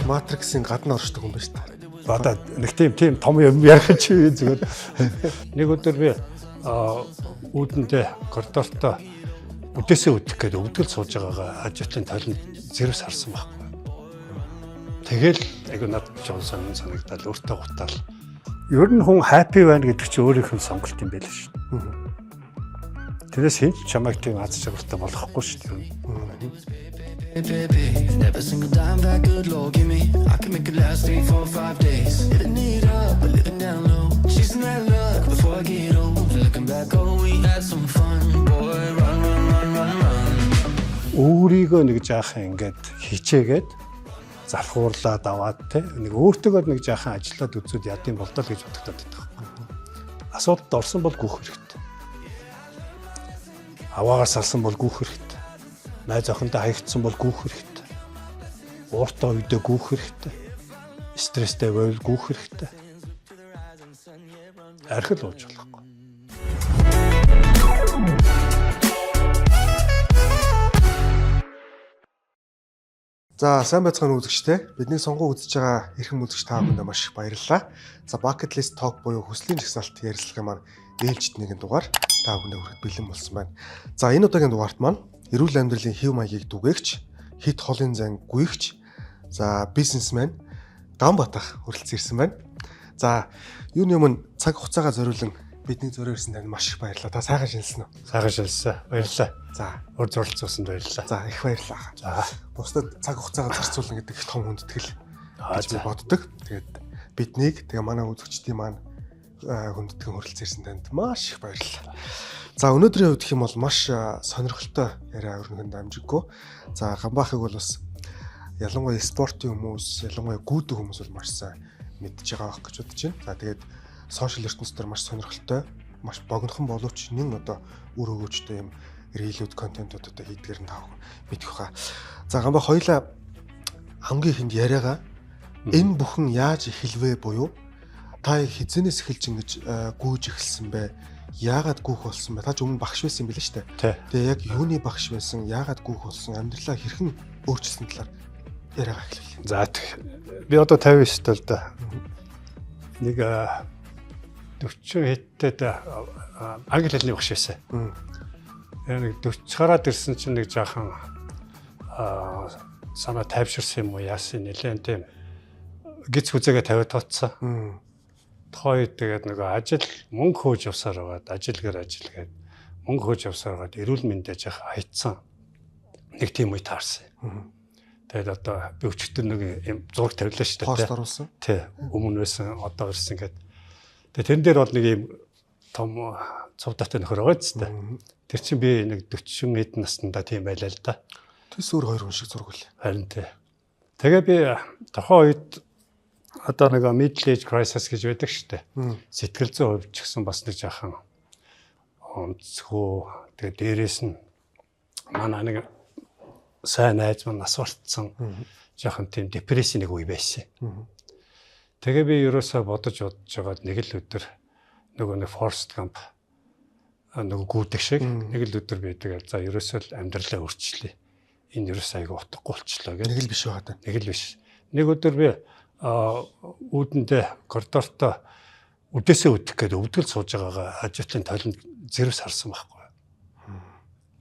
Matrix-ийн гадна оршдог юм байна шүү дээ. Одоо нэг тийм том юм ярих чи зүгээр. Нэг өдөр би үүдэндээ коридортой үдээсээ үдэх гээд өвдгөл сууж байгаагаа ажиотын толинд зэрэс харсан байхгүй. Тэгэл айгу надад Джонсон санагдал өөртөө гутаал. Ер нь хүн happy байна гэдэг чинь өөрийнх нь сонголт юм байл шүү. Тэрээс хэн ч чамайг тийм аз жаргалтай болгохгүй шүү дээ. Never single dime that good Lord give me. I can make it last 3, 4, 5 days. Living it up, but living down low. Chasing that luck before I get old. Looking back, oh we had some fun. Boy, run, run, run, run, run. Өөрийгөө нэг жаахан ингээд хичээгээд зархуурлаад аваад те нэг өөртөөгөө нэг жаахан ажиллаад үзүүд яд юм бол доо л гэж бодогдоод байдаг. Асуудалд орсон бол гүөх хэрэгтэй. Аваагаар салсан бол гүөх хэрэгтэй. Найз охиндоо хаягдсан бол гүөх хэрэгтэй. Ууртай үедээ гүөх хэрэгтэй. Стресстэй байвал гүөх хэрэгтэй. Архил ууж болохгүй. За сайн байцгаана үзэгчтэй. Бидний сонгон үзэж байгаа эрхэм үзэгч та бүхэнд маш их баярлалаа. За Bucket List Talk буюу хүслийн жагсаалт ярилцлагын маань ээлжид нэгэн дугаар та бүхэнд хүрэхэд бэлэн болсон байна. За энэ удаагийн дугаарт маань эрүүл амьдралын хэв маягийг түгээгч, хит холын зан гүйгч, за бизнесмен Ганбатах хүрэлцэн ирсэн байна. За юуны өмнө цаг хугацаагаа зориулан бидний зөөр ирсэн танд маш их баярлалаа. Та сайхан шинэлсэн үү? Сайхан шилсэн. Баярлалаа. За Ур зуралцуулсанд баярлалаа. за их баярлалаа. За Бусдад цаг хугацаагаа зарцуулна гэдэг их том хүндэтгэл гэж би за. боддог. Тэгээд биднийг тэгээ манай үзэгчдийн маань хүндэтгэн хүрэлцэн ирсэн танд маш их баярлалаа. За өнөөдрийн хувьд гэх юм бол маш сонирхолтой яриа өрнөнд амжиггүй. За Ганбаахыг бол бас ялангуяа спортын хүмүүс, ялангуяа гүйдэг хүмүүс бол маш сайн мэдж байгаа байх гэж бодож байна. За тэгээд сошиал ертөнцийн маш сонирхолтой, маш богинохон боловч нэн одоо үр өгөөжтэй юм рилүүд контентуудаа хийдгээр нь таах мэдэх хаа. За Ганбаах хоёлаа хамгийн ихэнд яриагаа энэ бүхэн яаж эхэлвэ буюу та хизэнээс эхэлж ингэж гүйж эхэлсэн бэ? Яагаад гүйх болсон бэ? Та ч өмнө багш байсан юм билээ шүү дээ. Тэгээ яг юуны багш байсан? Яагаад гүйх болсон? Амьдралаа хэрхэн өөрчилсөн талаар яриагаа эхлэв. За би одоо 59 тал да. Нэг 40 хэдтэд англи хэлний багш байсан. Нэг 40 гараад ирсэн чинь нэг жаахан санаа тайвширсан юм уу яасан нэлээд тийм гиз хүзээгээ тавиад тооцсон. Тохойд тэгээд нөгөө ажил мөнгө хөөж явсаар байгаад ажил гээд мөнгө хөөж явсаар байгаад эрүүл мэндэ жаах хайцсан. Нэг тийм үе таарсан. Тэгээд одоо би өчигдөр нэг юм зураг тавилаа шүү дээ. Пост оруулсан. Тий. Өмнө байсан одоо ирсэн гээд. Тэгээд тэрэн дээр бол нэг юм том цувдатай нөхөр байгаа ч тийм. Тэр чинь би нэг 40 эд наснда тийм байлаа л да. Тэс өөр хоёр хүн шиг зураг үл. Харин тий. Тэгээ би тохоо үед одоо нэг middle age crisis гэж байдаг шүү дээ. Сэтгэл зүйн хувьд ч гэсэн бас нэг жаахан онцгой. Тэгээ дээрээс нь манай нэг сайн найз маань нас бартсан жаахан тийм депрессийн нэг үе байсан. Тэгээ би ерөөсөө бодож байгаад нэг л өдөр нөгөө нэг Forrest Gump нөгөө гүйдэг шиг нэг л өдөр би тэгээ за ерөөсөө амьдралаа өөрчлөе. Энэ ерөөсөө айгу утгагүй болчлоо гэх. Нэг л биш байгаа. Нэг л биш. Нэг өдөр би үүдэндээ коридортой үдээсээ үдэх гээд өвдгөл сууж байгаагаа ажиотын толинд зэрэс харсан байхгүй.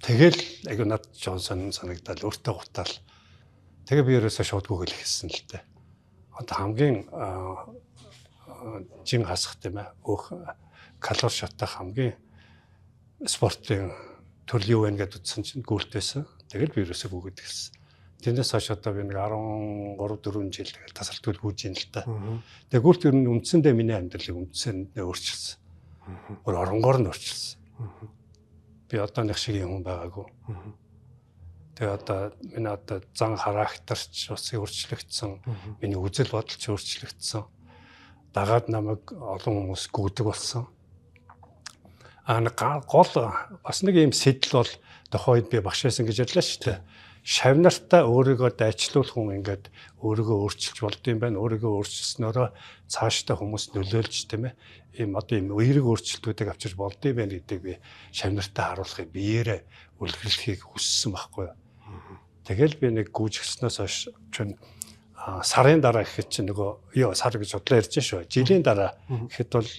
Тэгэл айгу надад Джонсон санагдал өөртөө гутаал. Тэгээ би ерөөсөө шууд гүгэл хийсэн л дээ. Одоо хамгийн жин хасах тийм ээ. Өөх калори шаттай хамгийн спортын төрөл юу вэ гэдээ утсан чинь гүйлтэйсэн. Тэгэл би ерөөсөө гүгэд хэлсэн. Тэрнээс хойш одоо би нэг 13 4 жил тэгэл тасралтгүй гүйж ийн л та. Тэгээ гүрт ер нь үндсэндээ миний амьдралыг үндсэндээ өөрчилсөн. Өөр оронгоор нь өөрчилсөн. Би одооных шиг юм байгаагүй. Тэгээ одоо миний одоо зан характерч бас өөрчлөгдсөн. Миний үзэл бодол ч өөрчлөгдсөн. Дагаад намайг олон хүмүүс гүйдэг болсон. Гол бас нэг юм сэтэл бол тохойд би багш байсан гэж ярьлаа шүү дээ. Шавнартаа өөрийгөө дайчлуулах хүн ингээд өөрийгөө өөрчилж болдсон юм байна. Өөрийгөө өөрчилснөөрөө цаашдаа хүмүүс нөлөөлж тийм ээ. Ийм одоо ийм эерэг өөрчлөлтүүдийг авчирч болдсон юм байна гэдгийг би шавнартаа харуулахыг биеэрээ үлгэрлэхийг хүссэн байхгүй юу. Тэгэл би нэг гүйж гиснээс хойш чинь сарын дараа гэхэд чинь нөгөө ёо сар гэж бодлоо ярьж шүү. Жилийн дараа гэхэд бол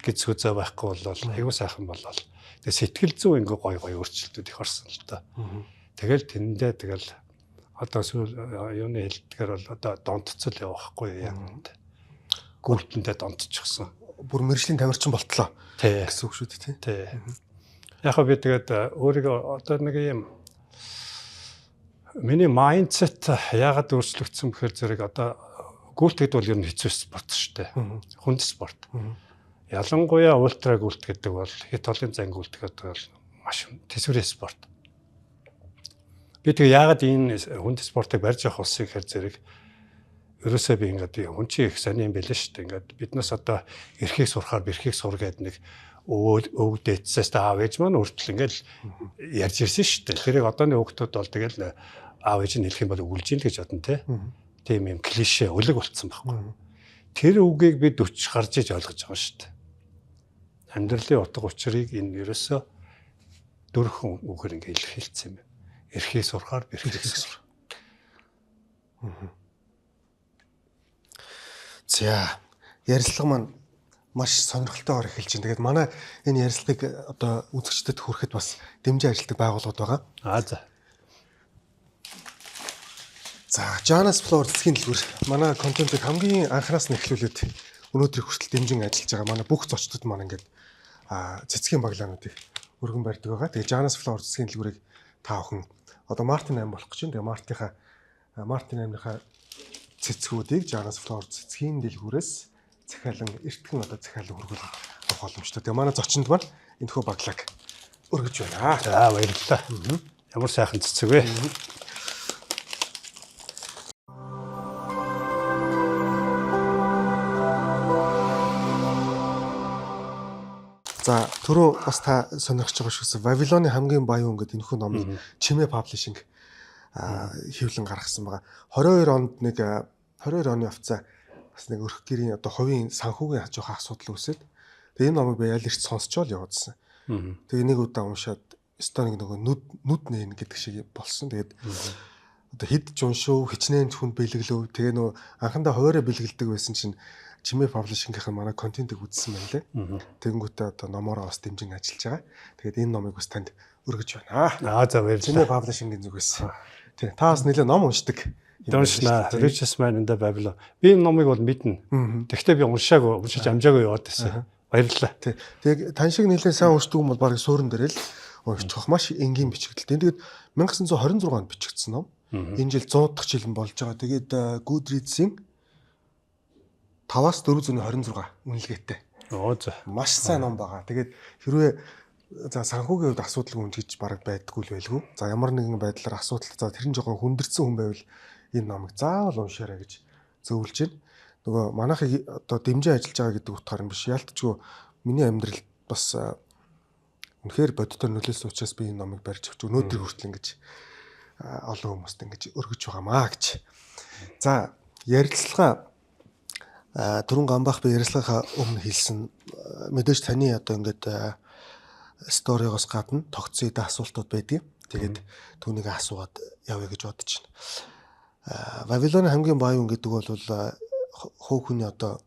гизхүү зөө байхгүй бол айгуу сайхан болол. Тэгээ сэтгэл зүй ингээ гой өөрчлөлтүүд их орсон л та. Тэгэл тэндээ тэгэл одоо юуны хэлдгээр бол одоо донтцол явахгүй яг энэ. Гүйлтэндээ донтчихсан. Бүр мэржлийн тамирчин болтлоо гэсэн үг шүү дээ тий. Яг би тэгээд өөрийгөө одоо нэг юм миний майндсет яагаад өөрчлөгдсөн бэхээр зэрэг одоо гүйлтэд бол ер нь хэцүү спорт шүү дээ. Хүнд спорт. Ялангуяа ультра гүйлт гэдэг бол хэд толын зан гүйлт гэдэг бол маш төсвөрийн спорт. Би тэг яагаад энэ хүнд спортыг барьж явах болсон гэхээр зэрэг ерөөсөө би ингээд хүн чинь их сони юм байлаа шүү дээ. Ингээд биднээс одоо эрхийг сурахаар бэрхийг сур гэдэг нэг өвдөөцөөс аав ээж маань өөртөл ингээд ярьж ирсэн шүү дээ. Тэрийг одооны хүүхдүүд бол тэгэл аав ээж нь хэлэх юм бол өгүүлж ийн л гэж бодно те. Тийм юм клишэ өлөг болцсон байхгүй. Тэр үгийг би 40 гарч иж ойлгож байгаа шүү дээ. Амьдралын утга учирыг энэ ерөөсөө дөрвөн үгээр ингээд илэрхийлсэн юм байна. Эрхийг сурахаар бэрхийг сур. За ярилцлага маань маш сонирхолтойгоор эхэлж байна. Тэгээд манай энэ ярилцлагыг одоо үзэгчдэд хүрэхэд бас дэмжин ажилладаг байгууллагууд байгаа. За. За Janus Floor цэцгийн дэлгүүр манай контентыг хамгийн анханаас нь эхлүүлээд өнөөдрийг хүртэл дэмжин ажиллаж байгаа манай бүх зочдод маань ингээд цэцгийн баглаануудыг өргөн барьдаг байгаа. Тэгээд Janus Floor цэцгийн дэлгүүрийг та бүхэн одоо Мартин 8 болох гэж байна. Тэгээд Мартин 8-ныхаа цэцгүүдийг Janus Floor цэцгийн дэлгүүрээс захиалан эртгэн одоо захиалан хөргүүлэх авах боломжтой. Тэгээ манай зочинд маань энэхүү баглааг өргөж байна. За баярлалаа. Ямар сайхан цэцэг вэ? За түрүү бас та сонирхож байгаа шүүс Вавилоны хамгийн баян гэдэг энэхүү номыг Чимээ паблишинг хэвлэн гаргасан байгаа. 22 оны явцаа бас нэг өрх гэрийн одоо хувийн санхүүгийн жоохон асуудал үүсээд тэгээ энэ номыг би аль эрт сонсчоол явуулсан. Тэгээ нэг удаа уншаад өстой нэг нүд нээн гэдэг шиг болсон. Тэгээд одоо хэд ч уншив, хичнээн хүнд бэлгэлв. Тэгээ нөө анхандаа хуваараа бэлгэлдэг байсан чинь Чимээ паблишингийнх нь манай контентыг үзсэн байна лээ. Тэгэнгүүтээ одоо номороо бас дэмжин ажиллаж байгаа. Тэгээд энэ номыг бас танд өргөж байна. За баярлалаа. Чимээ паблишингийн зүгээс. Тий, та бас нэлээд ном уншдаг. Уншнаа. Richest Man in the Babylon. Би энэ номыг бол мэднэ. Тэгвэл би уншиж амжаагүй яваад байсан. Баярлалаа. Тий. Тэгээ тань шиг нэлээд сайн уншдаг юм бол баг суурин дээр л уншчих маш энгийн бичигдэлтэй. Тэгээд 1926 онд бичигдсэн ном. Энэ жил 100 дахь жил болж байгаа. Тэгээд Goodreads-ийн 5-аас 426 үнэлгээтэй. За. Маш сайн ном байгаа. Тэгээд хэрвээ за санхүүгийн хувьд асуудал гүнжиж бараг байдгүй л байлгүй. За ямар нэгэн байдлаар асуудал за тэр нь жоохон хүндэрсэн хүн байвал энэ номыг заавал уншаарай гэж зөвлөж байна. Нөгөө манайхыг одоо дэмжин ажиллаж байгаа гэдэг утгаар юм биш. Ялтчгүй миний амьдралд бас үнэхээр бодитоор нөлөөлсөн учраас би энэ номыг барьж өгч өнөөдөр хүртэл ингэж олон хүмүүст ингэж өргөж байгаамаа гэж. За ярилцлага түрүүн Гамбах би ярилцлагаа өмнө хэлсэн мэдээж таны одоо ингээд сторигоос гадна тогтсон эдэ асуултууд байдгийг. Тэгээд түүнийг асуугаад явъя гэж бодож байна. Вавилоны хамгийн баян гэдэг бол хуу хүний одоо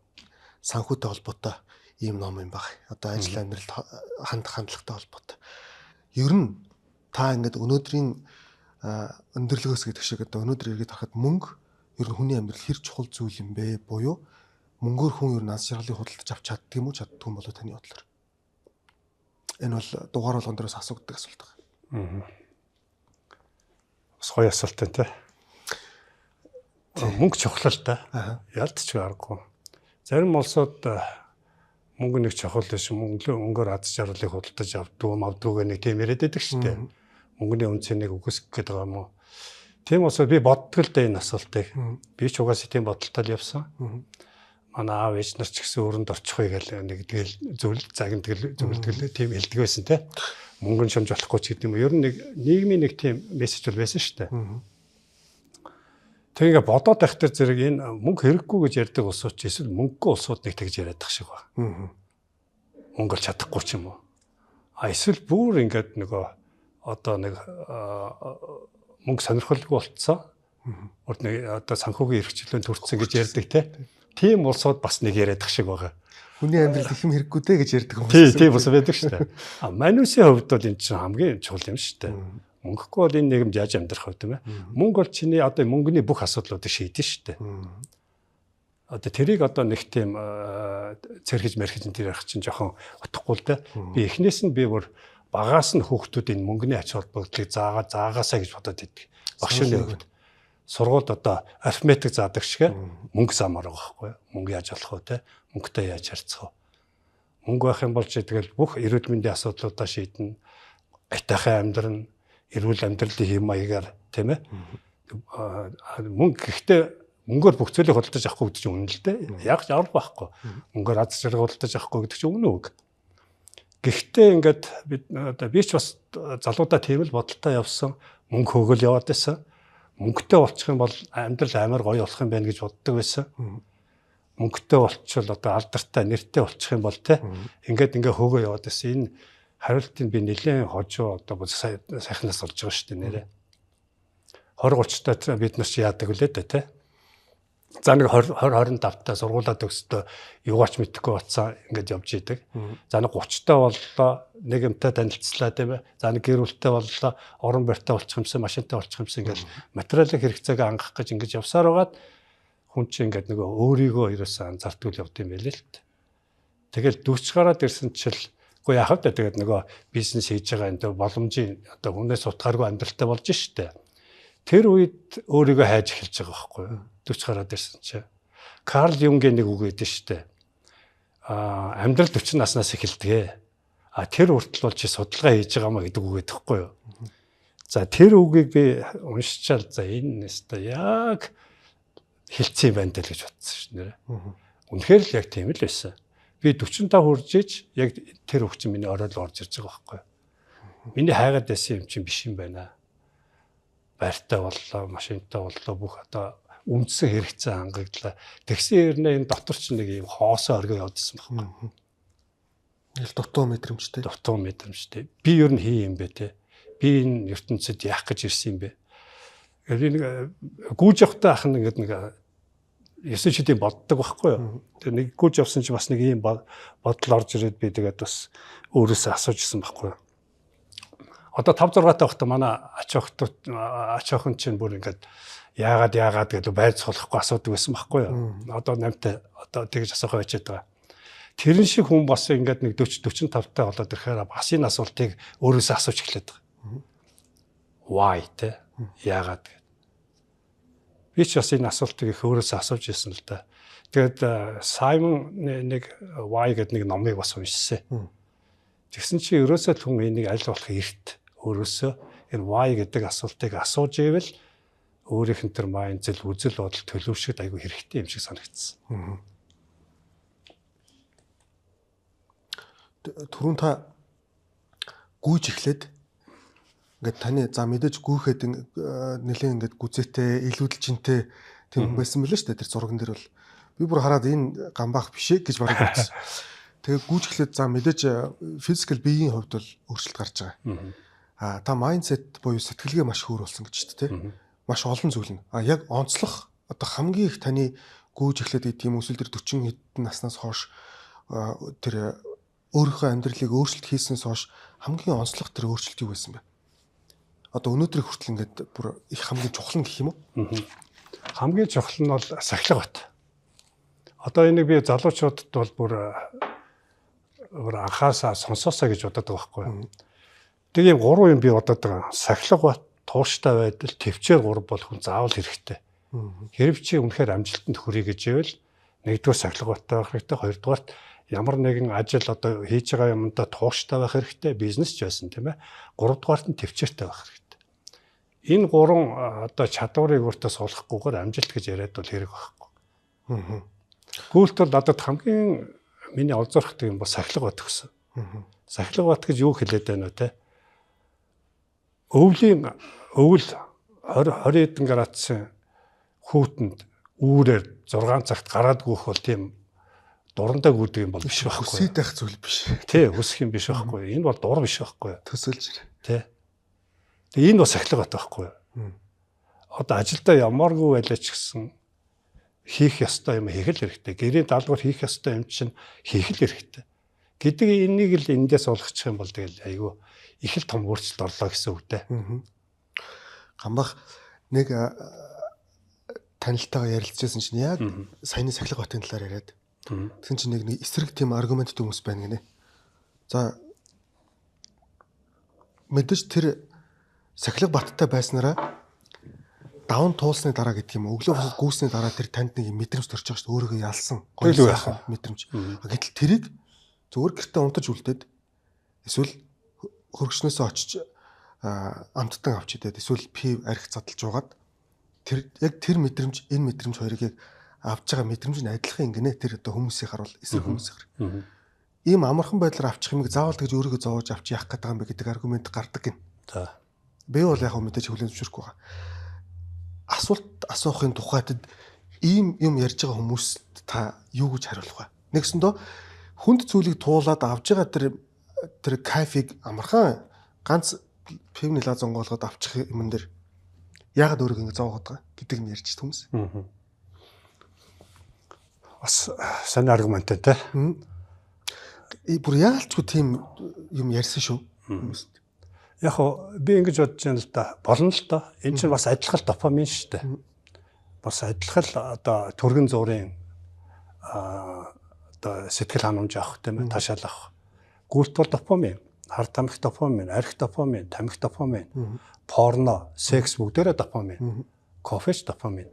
санхүүтэй холбоотой ийм ном юм баг. Одоо ажил амьдралд хандлагатай холбоотой. Ер нь та ингээд өнөөдрийн өндөрлөгөөс гэдэг шиг одоо өнөөдөр иргэд харахад мөнгө ер нь хүний амьдрал хэр чухал зүйл юм бэ? Буюу мөнгөөр хүн ер нь аз жаргалыг худалдаж авч чаддаг юм уу чаддгүй юм болоо таны бодлоор? Энэ бол дугаар болгон дээрээс асуудаг асуулт байна. Бас гоё асуулт энэ те. Мөнгө чухал л да. Ялтч аргагүй. Зарим улсууд мөнгө нэг чухал биш мөнгөөр аз жаргалыг худалдаж авдгүй нэг тийм яриад байдаг шүү дээ. Мөнгөний үнцнийг үгүйсгэх гэдэг юм уу? Тийм учраас би боддог л да энэ асуултыг. Би ч угаасаа тийм бодолтой л явсан. Манай аав ээж нар ч гэсэн өрөнд орчихгүй гэл нэг тэгэл зөвл зөвлөдгөл тийм хэлдэг байсан те. Мөнгөн шомж болохгүй ч гэдэг юм. Ер нь нэг нийгмийн нэг тийм мессеж бол байсан шүү дээ. Тэг ингээ бодоод байх тэр зэрэг энэ мөнгө хэрэггүй гэж ярьдаг улсууд ч эсвэл мөнгөгүй улсууд нэг тэгж яриад тах шиг байна. Мөнгө чадахгүй ч юм уу. Эсвэл бүр ингээд нөгөө одоо нэг мөнгө сонирхолгүй болцсон. Урд нэг одоо санхүүгийн эрхчлөлөнд төрсэн гэж ярьдаг те. Тийм улсууд бас нэг яриадах шиг байгаа. Хүний амьдрал их юм хэрэггүй дээ гэж ярьдаг хүмүүс. Тийм бас байдаг шүү дээ. Манусийн хувьд бол энэ чинь хамгийн чухал юм шүү дээ. Мөнгөгүй бол энэ нийгэмд яаж амьдрах вэ тийм ээ? Мөнгө бол чиний одоо мөнгөний бүх асуудлуудыг шийдэн шүү дээ. Одоо тэрийг одоо нэг тийм цэрхэж мэрхэж энэ ярих чинь жоохон утгагүй л дээ. Би эхнээс нь би бүр багаас нь хүүхдүүдийн мөнгөний ач холбогдлыг заагаасаа гэж бодоод идэг. Багшны хувьд сургуульд одоо арифметик заадаг шиг мөнгө замаар байгаа байхгүй юу? Мөнгө яаж олох вэ те? Мөнгөтэй яаж харьцах вэ? Мөнгө байх юм бол чи тэгэл бүх эрүүл мэндийн асуудлуудаа шийднэ. Айтайхан амьдрна, эрүүл амьдралын хэм маягаар тийм ээ. Мөнгө гэхдээ мөнгөөр бүх зүйлийг худалдаж авахгүй гэдэг чинь үнэн л дээ. Яг ч авах байхгүй. Мөнгөөр аз жаргал худалдаж авахгүй гэдэг чинь үнэн үг. Гэхдээ ингээд би ч бас залуудаа тийм л бодолтой явсан. Мөнгө хөөгөл яваад байсан. Мөнгөтэй болчих юм бол амьдрал амар гоё болох юм байна гэж боддог байсан. Мөнгөтэй болчихвол одоо алдартай нэртэй болчих юм бол те ингээд хөөгөө яваад байсан. Энэ хариултыг би нэлээд хожоо одоо сайхнаас олж байгаа шүү дээ нэрээ. 20 30 та бид нар чи яадаг үлээ дээ те. За нэг 20 25 та сургуулаад өгсдөө юугаач мэдхгүй бацсан ингээд явж идэг. За нэг 30 та боллоо нэг юмтай танилцлаа тийм ээ. За нэг гэр бүлтэй боллоо орон барьтай болчих юмсан машинтай болчих юмсан ингээд материалын хэрэгцээг ангах гэж ингээд явсаар байгаад хүн чинь ингээд нөгөө өөрийгөө ерөөсөө анзаардгүй явд юм байл л та. Тэгэл дүүч гараад ирсэн чил үгүй яхав та тэгээд нөгөө бизнес хийж байгаа энэ боломжийн одоо хүнээс утгааргүй амьдралтай болж штэ. Тэр үед өөрийгөө хайж эхэлж байгаа байхгүй юу? 40 гараад ирсэн чи. Карл Юнгийн нэг үг өгдөө штэ. Амьдрал 40 наснаас эхэлдэг. Тэр хүртэл бол чи судалгаа хийж байгаа маа гэдэг үг өгдөхгүй юу? За тэр үгийг би уншичаал за энэ нэстэ яг хэлцээ байна даа гэж бодсон шнэ. Үнэхээр л яг тийм л байсан. Би 45 хүрж иж яг тэр хөвчин миний орой л орж ирж байгаа байхгүй юу? Миний хайгаад байсан юм чинь биш юм байна. Байртай боллоо, машинтай боллоо бүх одоо үндсэн хэрэгцээ хангагдлаа. Тэгсэн хэрнээ энэ дотор ч нэг юм хоосоо оргоо явдсан байхгүй. Ил дутуу мэдрэмжтэй. Дутуу мэдрэмжтэй. Би ер нь хий юм бэ те. Би энэ ертөнцид яах гэж ирсэн юм бэ? Би нэг гүйж явахтаа ах нэг 9 жилийн боддог байхгүй юу? Тэгээ нэг гүйж явсан чи бас нэг юм бодол орж ирээд би тэгээд бас өөрөөсөө асуужсэн байхгүй юу? Одоо 5 6 таа байхдаа манай ач охин чинь бүр ингээд яагаад гэдэг байр цолохгүй асуудаг байсан байхгүй юу? Одоо 8 та одоо тэгж асуухаа байчаад байгаа. Тэрэн шиг хүн бас ингээд нэг 40 45 таа болоод ирэхээр бас энэ асуултыг өөрөөсөө асууж эхлэдэг. Why те? Яагаад гэдэг. Би ч бас энэ асуултыг их өөрөөсөө асууж ирсэн л да. Тэгээд Саймон нэг Why гэдэг нэг номыг бас уншсан. Тэгсэн чи ерөөсөө хүн энийг аль болох эрт өөрөөсөө энэ why гэдэг асуултыг асууж ивэл өөрийнх нь тэр майндсэл үзэл бодол төлөвшөд айгүй хэрэгтэй юм шиг санагдсан. Түрүүн та гүйж эхлээд ингээд таны за мэдээж гүйхэд нэлээд ингээд гүзээтэй, илүүдэлжинтэй тийм байсан мөлий шүү дээ тэр зурган дээр бол. Би бүр хараад энэ гамбаах биш ээ гэж бараг бодсон. Тэгээ гүйж эхлээд за мэдээж физикал биеийн хувьд бол өөрчлөлт гарч байгаа. Та майндсет буюу сэтгэлгээ маш хөөр болсон гэж шүү дээ. Маш олон зүйл нь. Яг онцлох одоо хамгийн их таны гүйж эхлээд тийм өсвөл төр 40 хэдэн наснаас хойш тэр өөрийнхөө амьдралыг өөрчлөлт хийснээс хойш хамгийн онцлог тэр өөрчлөлт юу байсан бэ? Одоо өнөөдрийг хүртэл ингээд бүр их хамгийн чухал нь гэх юм уу? Хамгийн чухал нь бол сахилга бат. Одоо энийг би залуучуудад бол бүр анхаасаа сонсоосаа гэж бодоод байгаа байхгүй юу? Тэг ийм 3 юм би бодоод байгаа. Сахилга бат, тууштай байдал, төвчээр 3 бол хүн заавал хэрэгтэй. Хэрв чи үнэхээр амжилтанд хүрэх гэж ивэл нэгдүгээр сахилга баттай байх хэрэгтэй, хоёрдугаарт ямар нэгэн ажил одоо хийж байгаа юмдаа тууштай байх хэрэгтэй, бизнес ч байсан тийм ээ. Гуравдугаарт нь төвчээртэй байх хэрэгтэй. Энэ 3 одоо чадварыг өөртөө суулгахгүйгээр амжилт гэж яриад бол хэрэг байхгүй. Гүйлт бол надад хамгийн миний олзуурхдаг юм бол сахилга бат гэсэн. Сахилга бат гэж юу хэлээд байна вэ те? Өвлийн өвөл 20 хэдэн градусын хүүтэнд үүрээр 6 цагт гараад гүйх бол тийм дурандаа гүйдэг юм бол биш байхгүй. Хүсээд байх зүйл биш. Тий, хүсэх юм биш байхгүй. Энэ бол дур биш байхгүй. Төсөлж. Тий. Тэгээ энэ бас сахилга бат байхгүй. одоо ажилдаа ямааргүй байлаа ч гэсэн хийх ёстой юм хийх л хэрэгтэй. Гэрээ даалгавар хийх ёстой юм чинь хийх л хэрэгтэй. Гэдэг энийг л эндээс олгочих юм бол тэгэл айгүй их л том өөрчлөлт орлоо гэсэн үг дээ. Гамбах нэг танилтайгаа ярилцсан чинь яг саяны Сахилга Батын талаар яриад. Тэгсэн чинь нэг эсрэг тийм аргументтэй хүмүүс байна гинэ. За мэдээж тэр Сахилга Баттай байснараа давн туулсны дараа гэдэг юм өглөө босоод гүйсний дараа тэр танд нэг мэдрэмж төрж байгаа шүү дээ. Өөрийгөө ялсан гоё сайхан мэдрэмж. Гэтэл тэрийг зүгээр гэртээ унтаж үлдээд эсвэл хөргөчнөөсөө очиж амттан авч идээд эсвэл пив арх задлж угаад тэр яг тэр мэдрэмж энэ мэдрэмж хоёрыг яг авч байгаа мэдрэмж нь адилхан ингэнэ тэр одоо хүмүүсийн харуул эсрэг хүмүүсийн. Ийм амархан байдлаар авчих юмыг заавал тэгж өөрийгөө зовоож авч яах гэдэг юм бэ гэдэг аргумент гардаг гин. За. Би бол яг мэдээж хүлээн зөвшөөрөхгүй байгаа. Асуулт асуухын тухайд ийм юм ярьж байгаа хүмүүст та юу гэж хариулах вэ? Нэгсэндөө хүнд зүйлийг туулаад авж байгаа тэр кайфыг амархан ганц пивны лазон голгоод авчих юм дээр яагаад өөрийгөө ингэ зовоогоод байгаа гэдэг нь ярьж хүмүүс. Бас сайн аргументтэй те. Бүр яалчгүй тийм юм ярьсан шүү хүмүүст. Яг хоо би ингэж бодож байна л да. Болно л доо. Энэ чинь бас адилхан дофамин шүү дээ. Бас адилхан одоо төргөн зургийн одоо сэтгэл ханамж авах тийм ээ ташаал авах. Гүрт бол дофамин, хар тамхи дофамин, арх дофамин, тамхи дофамин, порно, секс бүгдээрээ дофамин, кофеч дофамин.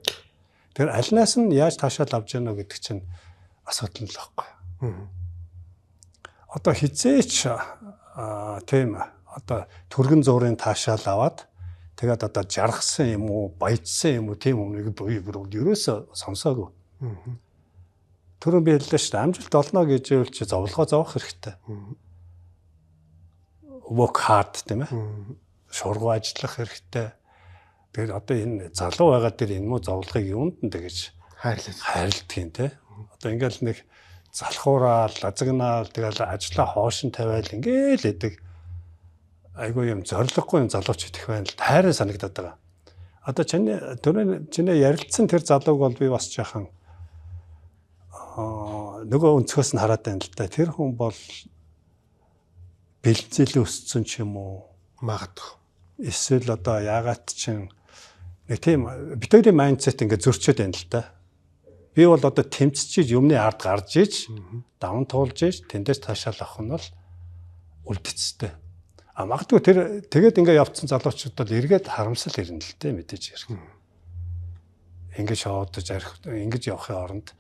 Тэр альнаас нь яаж ташаал авч яана гэдэг чинь асуудал л байхгүй. Одоо хизээч тийм одоо төргөн зургийн таашаал аваад тэгээд одоо жаргасан юм уу, баяжсан юм уу тийм өмнөг бүр ерөөсө сонсоогүй. Түрүүн би хэллээ шүү дээ. Амжилт олно гэж үйл чи зовлогоо зовох хэрэгтэй. Work hard тийм ээ. Шургуу ажиллах хэрэгтэй. Тэгээд одоо энэ залуу байгаа дээр энэ муу зовлогыг юунд нь тэгэж хайрладаг юм те. Одоо ингээл нэг залхуураал, лазагнаал тэгэл ажлаа хоош нь тавиал ингээл эдэг айгүй юм зориггүй юм залуучууд их байна л тайран санагдаад байгаа. Одоо чиний ярилцсан тэр залууг бол би бас жаахан нөгөө өнцгөөс нь хараад байна л да. Тэр хүн бол бэлзэл өссөн ч юм уу магадгүй. Эсвэл одоо яагаад чин нэг тийм битүүрийн майндсет ингээд зөрчөөд байна л да. Би бол одоо тэмцэж юмны ард гарч иж даван туулж иж тэндээс таашаал авах нь бол үлдэцтэй. Магадгүй тэр тэгээд ингээд явцсан залуучууд бол эргээд харамсал ирнэ л дээ мэдээж хэрэг. Ингээд шоодож арих ингэж явахын оронд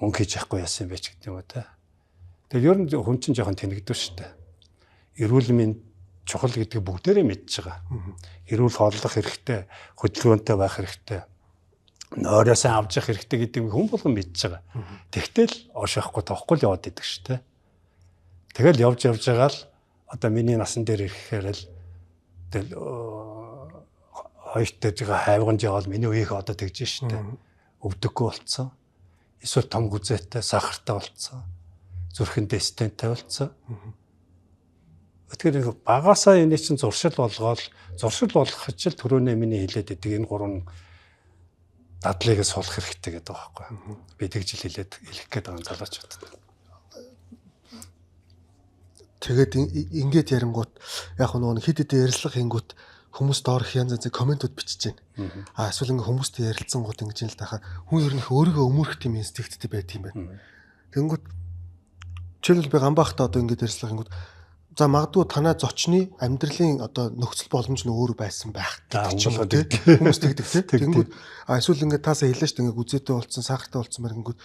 мөнгө хийж явахгүй яасан юм бэ ч гэдэг юм уу те. Тэгээд ер нь хүн чинь жоохон тэнэгдв шүү дээ. Эрүүл мэнд чухал гэдэг бүгдээрээ мэдж байгаа. Эрүүл хооллох хэрэгтэй, хөдөлгөөнтэй байх хэрэгтэй. Нойроо сайн авч явах хэрэгтэй гэдэг нь хүн болгон мэдж байгаа. Тэгтэл ошоохгүй тоохгүй л яваад идэг шүү дээ. Тэгэл явж байгаа л одоо миний насан дээр ирэхээр л тэгэл хоёртой хайвганж яваад миний үеийг одоо тэгж шүү дээ. Өвдөггүй болцсон. Эсвэл том гүзээтэй, сахартай болцсон. Зүрхэндээ стенттэй болцсон. Тэгэхээр багасаа энэ чинь зуршил болгоод зуршил болгох хичээл түрүүний миний хэлээд идэг энэ гурван дадлыг суулгах хэрэгтэй гэдэг байгаа байхгүй. Би тэгж хэлэх гээд байгаа залуучууд. Тэгээд ингээд ярингууд яг нөгөө хэд хэдэн ярилцлага хийнгүүт хүмүүс доорх янз янзын комментууд бичиж байна. Эсвэл ингээ хүмүүстэй ярилцсангууд ингэж юм л тахаа хүн ер нь өөрийгөө өмөрөх тийм инстинкттэй байт юм байна. Тэнгүүд жишээлбэл би гамбахта одоо ингээд ярилцлага хийнгүүт за магадгүй танаа зочны амьдралын одоо нөхцөл боломж нь өөр байсан байх гэдэг ч юм уу тийм хүмүүс тэгдэг тийм. Тэнгүүд эсвэл ингээ таасаа хэлээ шүү дээ ингээ гүзээтэй болцсон, сахартай болцсон мэр гингүүд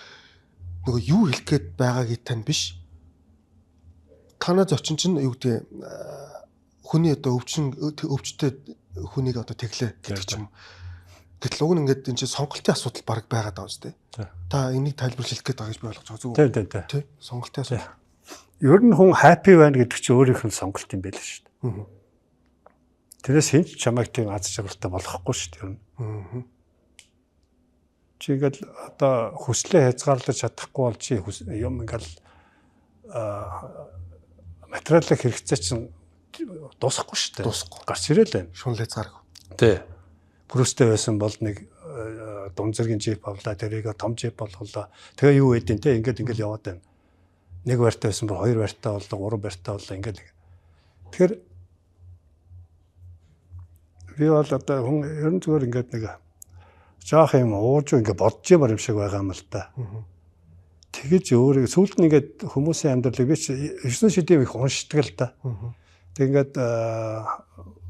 нөгөө юу хэлэх гээд байгаагийг тань биш. Танаа зочин чинь юу гэдэг хүний одоо өвчтэй хүнийг одоо теглээ гэдэг ч юм. Гэтэл уг нь ингээд энэ чинь сонголтын асуудал баг байгаад байгаа үстэй. Та энийг тайлбарлах гээд байгаа гэж би ойлгож байгаа зүг. Тийм. Сонголтын асуудал. Ер нь хүн happy байна гэдэг чинь өөрийнх нь сонголт юм байл шүү дээ. Тэрээс хэн ч чамайг тийм аз жаргалтай болгохгүй шүү дээ ер нь. Чи ингээл одоо хүслээ хязгаарлаж чадахгүй бол чи юм ингээл материалын хэрэгцээ чинь дуусахгүй шүү дээ. Дуусахгүй. Гарч ирэл байна. Шунал хязгааргүй. Тий. Брюстэй байсан бол нэг дунд зэргийн жип авлаа, тэрийг том жип болголоо. Тэгээ юу байдیں те ингээд яваад байна. Нэг байртай байсан бол 2 байртай боллоо, 3 байртай боллоо ингээд. Тэгэхээр би бол одоо хүн ерөн зүгээр ингээд нэг жоох юм ууж ингээд бодож ямар юм шиг байгаа юм л та. Тэгэж өөрийг сүүлд нь ингээд хүмүүсийн амьдралыг би ч 9 шидийн их уншдаг л та. Тэг ингээд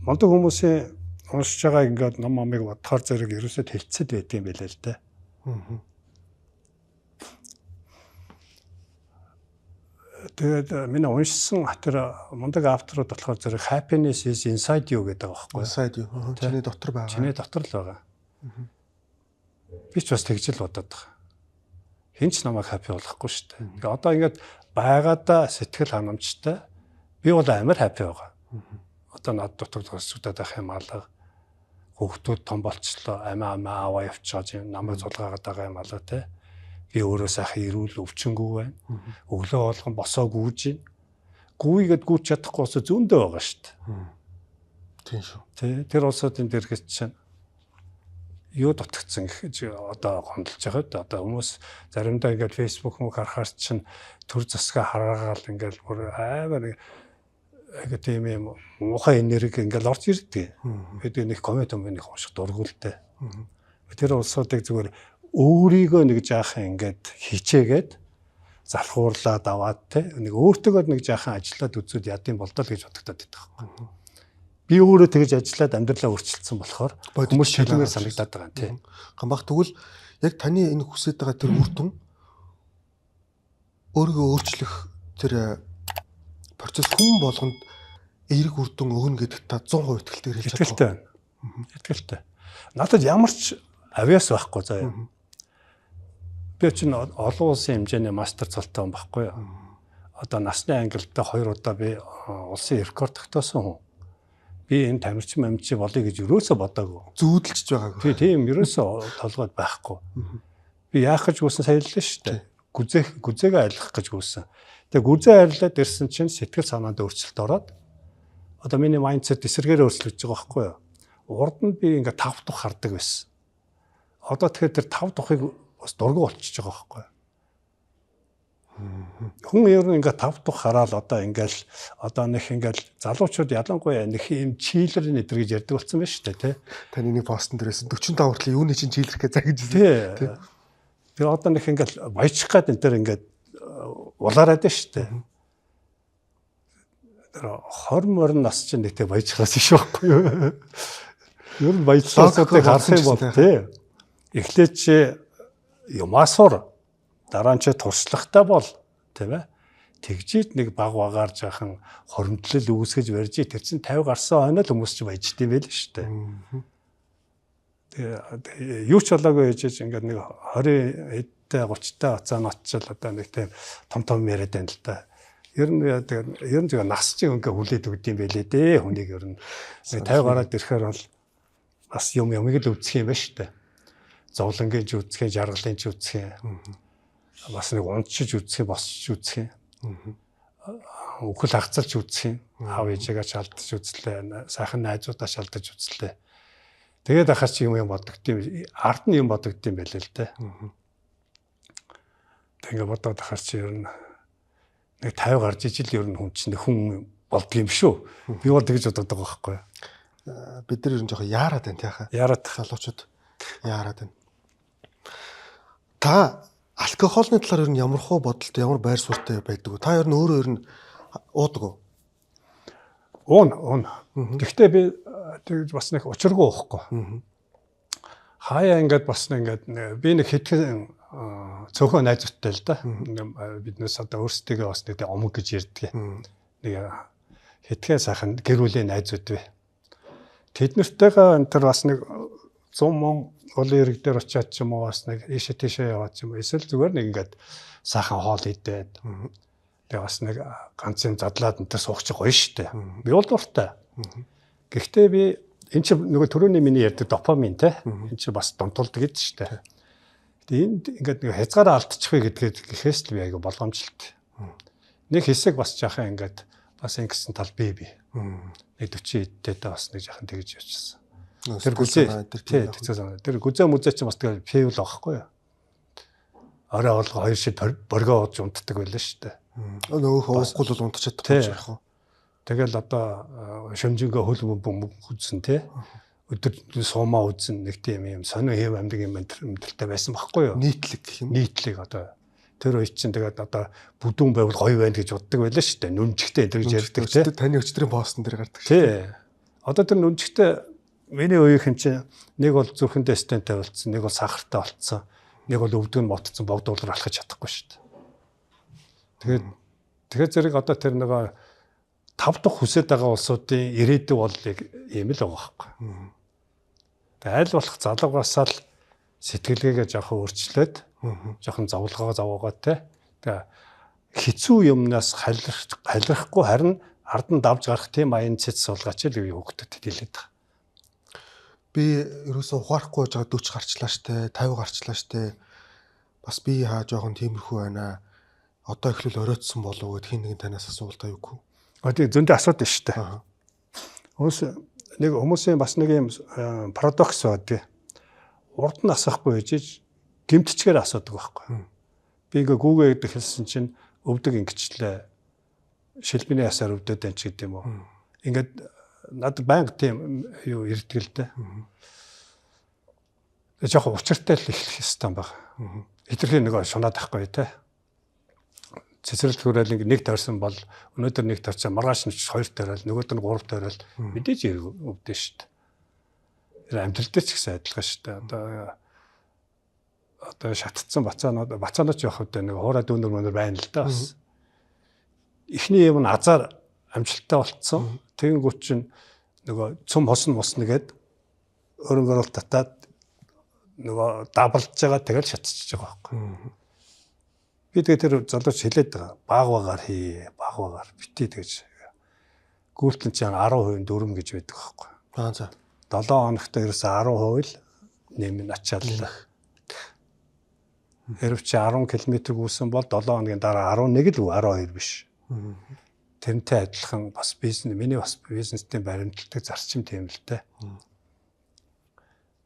мондөг хүмүүсийн уншиж байгаа ингээд ном амыг бодохоор зэрэг ерөөсөд хэлцэд байт юм байлаа л да. Тэгээд миний уншсан тэр мондөг авторууд болохоор зэрэг happiness is inside you гэдэг байгаа байхгүй юу? Inside you. Чиний дотор байгаа. Чиний дотор л байгаа. Би ч бас тэгж л бодоод байгаа. Хинч намайг happy болгохгүй шүү дээ. Тэгээ одоо ингээд байгаадаа сэтгэл ханамжтай би бол амар happy байгаа. Одоо над дотор төгсөдөд байх юм алга. Хүүхдүүд том болчихлоо. Амаа аваа явчихаж юм. Намайг зулгаагаад байгаа юм алга те. Би өөрөө сайхан ирүүл өвчнгүү байна. Өглөө болгон босоо гүүж юм. Гүүгээд гүүж чадахгүй ус зөндөө байгаа шүү дээ. Тийм шүү. Тэр улсуудын дэргэс чинь юу дутагдсан гэж одоо гомдолж байгаа. Одоо хүмүүс заримдаа ингээд фэйсбүүк мөн харахаар чинь төр засгаа хараагаал ингээд бүр амар яг тийм юм муухай энерги ингээд орж ирдэг. Бид нэг коммент нэг унших дургуултай. Тэр улсуудыг зүгээр өөрийгөө нэг жаахан ингээд хичээгээд залхуурлаад аваад те нэг өөртөөгөө нэг жаахан ажиллаад үзүүд ядын болдол гэж бодогдоод байдаг байхгүй. Би өөрөө тэгж ажиллаад амьдралаа өөрчилсөн болохоор хүмүүс шилэнгээр санагдаад байгаа юм тий. Гамбах тэгвэл яг таны энэ хүсэж байгаа тэр үр дүн өөрийгөө өөрчлөх тэр процесс хүн болгонд эерэг үр дүн өгнө гэдэгт та 100% итгэлтэй хэлж байгаа. Итгэлтэй. Надад ямар ч авиас байхгүй заяа. Би чинь олон улсын хэмжээний мастер цолтой хүн байхгүй юу. Одоо насны ангилалтай 2 удаа би улсын рекорд тогтоосон хүн. Би энэ тамирчин мамчи болъё гэж өрөөсө бодоагүй. Зүүдэлж байгаагүй. Тийм ерөөсө толгойд байхгүй. Би яах гэж гүйсэн саяллаа шүү дээ. Гүзээгээ айлгах гэж гүйсэн. Тэгээ гүзээ арилаад ирсэн чинь сэтгэл санаанд өөрчлөлт ороод одоо миний майндсет эсрэгээр өөрчлөж байгаа байхгүй юу. Урд нь би ингээ 5 дух хардаг байсан. Одоо тэгэхээр тэр 5 духыг бас дургу болчихж байгаа байхгүй юу. Хүн ер нь ингээ 5 дух хараад одоо ингээл одоо нэг ингээл залуучууд ялангуяа нэг юм чийлэр нэдэр гэж ярьдаг болсон байна шүү дээ тий. Таны нэг постн дээрээс 45 хүртэл юуны чинь чийлэрх гэж загж тий. Тэгээ одоо нэг ингээл баяжчих гад энэ төр ингээд улаарад байна шүү дээ. Тэр 20 морин нас чинь нэг тэг баяжхаас иш байхгүй юу. Ер нь баяжлаасуудыг харах юм бол тий. Эхлээд чи юмасуур дараа нь ч туршлагатай бол тийм ээ тэгжээд нэг баг багаар жаахан хоримтлал үүсгэж барьж тэр чинь 50 гарсан хойно л хүмүүс ч баяжд юм байл шүү дээ. Тэгээ юу ч болоогүй ээжэж ингээд нэг 20 эдтэй 30-тай оцаан очил одоо нэг тийм том яриад байна л да. Ер нь зөв нас чинь ингээ хүлээд өгд юм байлээ дээ хүнийг ер нь 50 гараад ирэхээр бол бас юмыг л үзэх юм байна шүү дээ. Зовлонгийн ч үзэх, жаргалын ч үзэх. Бас нэг унтчиж үзэх, босч үзэх. Үхэл хагцалж үзэх. Аав ээжээгээ шалдаж үзлээ. Сайхан найзуудаа шалдаж үзлээ. Тэгээд ахаар чи юм бодогдсон юм. Ард нь юм бодогдсон юм байлээ л дээ. Тэг ингээ бодоод ахаар чи ер нь нэг 50 гарч ижил ер нь хүн чинь хүн болдго юм шүү. Би бол тэгж боддог байгаа байхгүй юу. Бид нар ер нь жоохон яарад байна тийхаа. Яарад залуучууд яарад байна. Та алкогольны талаар ер нь ямар хөө бодолтой, ямар байр суурьтай байдаг вэ? Та ер нь өөрөө ер нь уудаг уу? Уун. Гэхдээ би тэгж бас нэг учиргүй уухгүй. Хаяа ингээд бас ингээд би нэг хэдхэн цөөхөн найзуудтай л да. Биднээс одоо өөрсдөө бас нэг омог гэж ярьдаг. Нэг хэдхэн сайхан гэр бүлийн найзууд вэ. Тэднэртэйгээ энэ төр бас нэг 100 мөн олон ирэг дээр очиад ч юм уу бас нэг ийшээ тийшээ яваад ч юм уу эсвэл зүгээр нэг ингээд сайхан хоол идээд тэгээ бас нэг ганцын задлаад энэ суучих гоё штэ. Би бол дуртай. Гэхдээ би энэ чи нөгөө түрүүний миний ярьдаг допамин те энэ чи бас донтолдог гэдэг штэ. Тэгээ энд ингээд нэг хязгаараа алдчих вэ гэдгээд гэхээс л би аяга болгоомжлолт. Нэг хэсэг бас жаахан ингээд бас ингэсэн тал би. Нэг 40 эдтэй бас нэг жаахан тэгж явчихсан. Тэр гүзээ тэр гүзээ мүзээ чи бас тэгэл фейл байхгүй юу? Орой олго 2 шид боргоо ууж унтдаг байлаа шүү дээ. Нөгөө уухгүй л унтчих чадахгүй байх уу? Тэгэл одоо шөмжөнгөө хөл бөмбөг үзсэн тий. Өдөр суумаа үзсэн нэг тийм юм сонио хэв амьдаг юм амьдралтай байсан байхгүй юу? Нийтлэг гэх юм. Нийтлэг одоо тэр үед чинь тэгээд одоо бүдүүн байвал гоё байна гэж боддог байлаа шүү дээ. Нүнжигтэй энэ гэж ярьдаг тий. Таны өчтөрийн боссон дээр гардаг шүү. Тий. Одоо тэр нүнжигтэй миний үеийнхэн чинь нэг бол зүрхэндээ стенттэй болцсон, нэг бол сахартай болцсон, нэг бол өвдөг нь мотцсон, богдуулаар алхаж чадахгүй шүү дээ. Тэгээд зэрэг одоо тэр нөгөө 5 дахь хүсэж байгаа улсуудын ирээдүй боллыг ийм л байгаа байхгүй. Тэгээд аль болох залуугаас л сэтгэлгээгээ жоохон өөрчлөөд жоохон зовлогоо те. Тэгээд хэцүү юмнаас халирахгүй харин ард нь давж гарах тийм аян цэц суулгаач л хүүхдэд хэлээд байгаа. Би ерөөсөө ухаарахгүй байж байгаа 40 гарчлаа штэ, 50 гарчлаа штэ. Бас би жоохон тиймэрхүү байна. Одоо эхлүүл оройтсон болов гэд хин нэгэн танаас асуултаа юугүй. Одоо зөндөө асуудаг штэ. Нэг хүмүүсийн бас нэг юм парадокс байдаг. Урд нь асахгүй байж гимтчгээр асуудаг байхгүй. Би ингээ гүүгээ гэдэг хэлсэн чинь өвдөг ингэчлээ. Шилбиний ясаар өвдөд энэ ч гэдэг юм уу. Ингээд надад банк тийм юу ирдэг л дээ. Тэгээ жоохон учиртай л эхлэх ёстой баг. Хитрхийн нөгөө шунаад ахгүй те. Цэцэрлэг хүрээл нэг тойрсон бол өнөөдөр нэг тойрсон маргааш нь 2 тойрол нөгөөдөр нь 3 тойрол мэдээж өвдөн шүү дээ. Тэр амьдрал дээр ч ихсэн адилхан шүү дээ. Одоо шатцсан бацаанууд явах үед нэг хуурай дүүнэр мөнөр байна л да бас. Эхний юм нь азар амжилттай болцсон. Тэгэнгүүт чинь нөгөө цум хос нэгээд өрөнгөөрөл татаад нөгөө даблж байгаа тэгэл шатчихж байгаа байхгүй. Би тэгээ тэр залууч хэлээд байгаа. Баг багаар битээ тэгж. Гүйлтэн чинь 10% дүрм гэж байдаг байхгүй. Аа за. 7 хоногт ерөөсө 10% л нэмэн ачааллаа. Хэрвээ чи 10 км гүйсэн бол 7 хоногийн дараа 11 л 12 биш. Тэрнтэй адилхан бас миний бас бизнестэй баримтлагдаг зарчим тийм л дээ.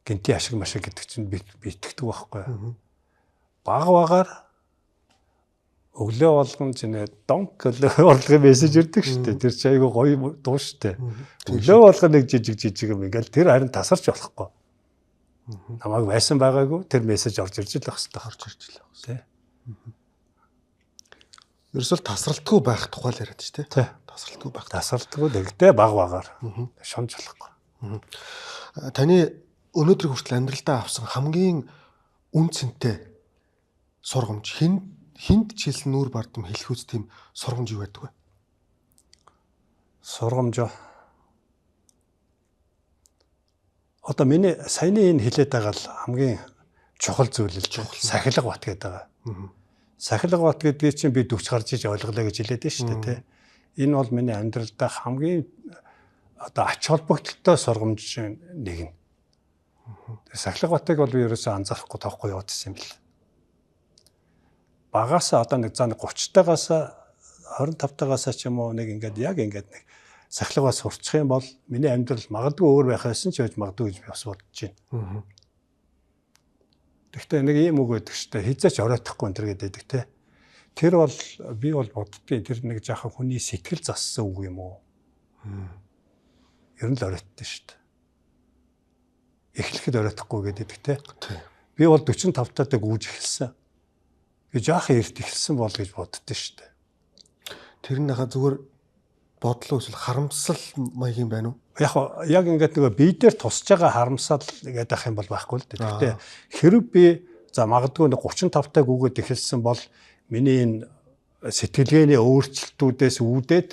Гинти ашиг машиг гэдэг чинь битгэдэг байхгүй. Багаар өглөө болгон чинь донк орлогын мессеж ирдэг шүү дээ. Тэр чи айгүй гоё дуу шүү дээ. Өглөө болгон нэг жижиг юм ингээл тэр харин тасарч болохгүй. Намайг байсан байгаагүй тэр мессеж орж ирж л байх хэрэгтэй харж ирж л байх тий. Ерөөсөл тасралтгүй байх тухай л яриад ч тий. Тасралтгүй байх. Тасралтгүй нэгдээ багаар шунж болохгүй. Таны өнөөдөр хүртэл амьдралдаа авсан хамгийн үн цэнтэй сургамж хинд чийлсэн нүүр бардам хэлэх үз тийм сургамж юу байдаг вэ? Сургамж одоо миний саяны энэ хэлээд байгаа л хамгийн чухал зүйл л сахилга бат гэдэг байгаа. Сахилга бат гэдгийг чинь би 40 гарч иж ойлголоо гэж хэлээд байна шүү дээ тий. Энэ бол миний амьдралдаа хамгийн одоо ач холбогдолтой сургамж нэг нь. Сахилга батыг бол би ерөөсөө анзаарахгүй тоохгүй явуулсан юм бэл. Багаасаа одоо нэг 30-таагаас 25-таагаас ч юм уу нэг ингээд нэг сахилгаас сурчих юм бол миний амьдрал магадгүй өөр байх байсан ч байж магадгүй гэж би бас бодож байна. Гэхдээ нэг юм үг байдаг шүү дээ. Хизээч оройтхгүй энэ төр гэдэг те. Тэр бол би бол боддгийн тэр нэг жаахан хүний сэтгэл зассан үг юм уу? Ер нь л оройттой шүү дээ. Эхлэхэд оройтхгүй гэдэг те. Би бол 45 таад гүйж эхэлсэн. Би жаахан эрт эхэлсэн бол гэж боддоо шүү дээ. Тэр нь хаа зүгээр бодлоо эсвэл харамсал маягийн байна уу? Яг ингээд нөгөө бие дээр тусч байгаа харамсал гэдэг ах юм бол байхгүй л дээ. Гэхдээ хэрэг би за магадгүй 35 таа гүгээд эхэлсэн бол миний энэ сэтгэлгээний өөрчлөлтүүдээс үүдээд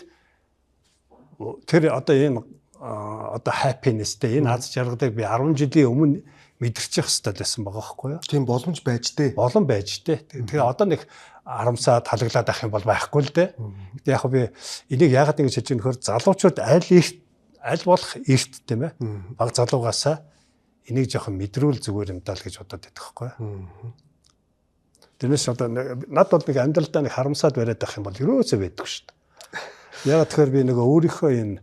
тэр одоо энэ одоо happiness-тэй энэ аз жаргалыг би 10 жилийн өмнө мэдэрчих хэвээр байсан байгаа байхгүй юу? Тийм боломж байж дээ. Болон байж дээ. Тэгэхээр одоо нэг харамсаа талаглаад ах юм бол байхгүй л дээ. Гэтэ яг би энийг яагаад ингэж хэлж байгаа нөхөр залуучууд аль болох эрт тийм ээ. Баг залуугаасаа энийг жоохон мэдрүүл зүгээр юм даа л гэж бодоод байдаг байхгүй юу? Тэрнээс одоо над бол нэг амьдралдаа нэг харамсаад бариад ах юм бол ерөөсөө байдаггүй шүү дээ. Яагаад тэгэхээр би нэг өөрийнхөө энэ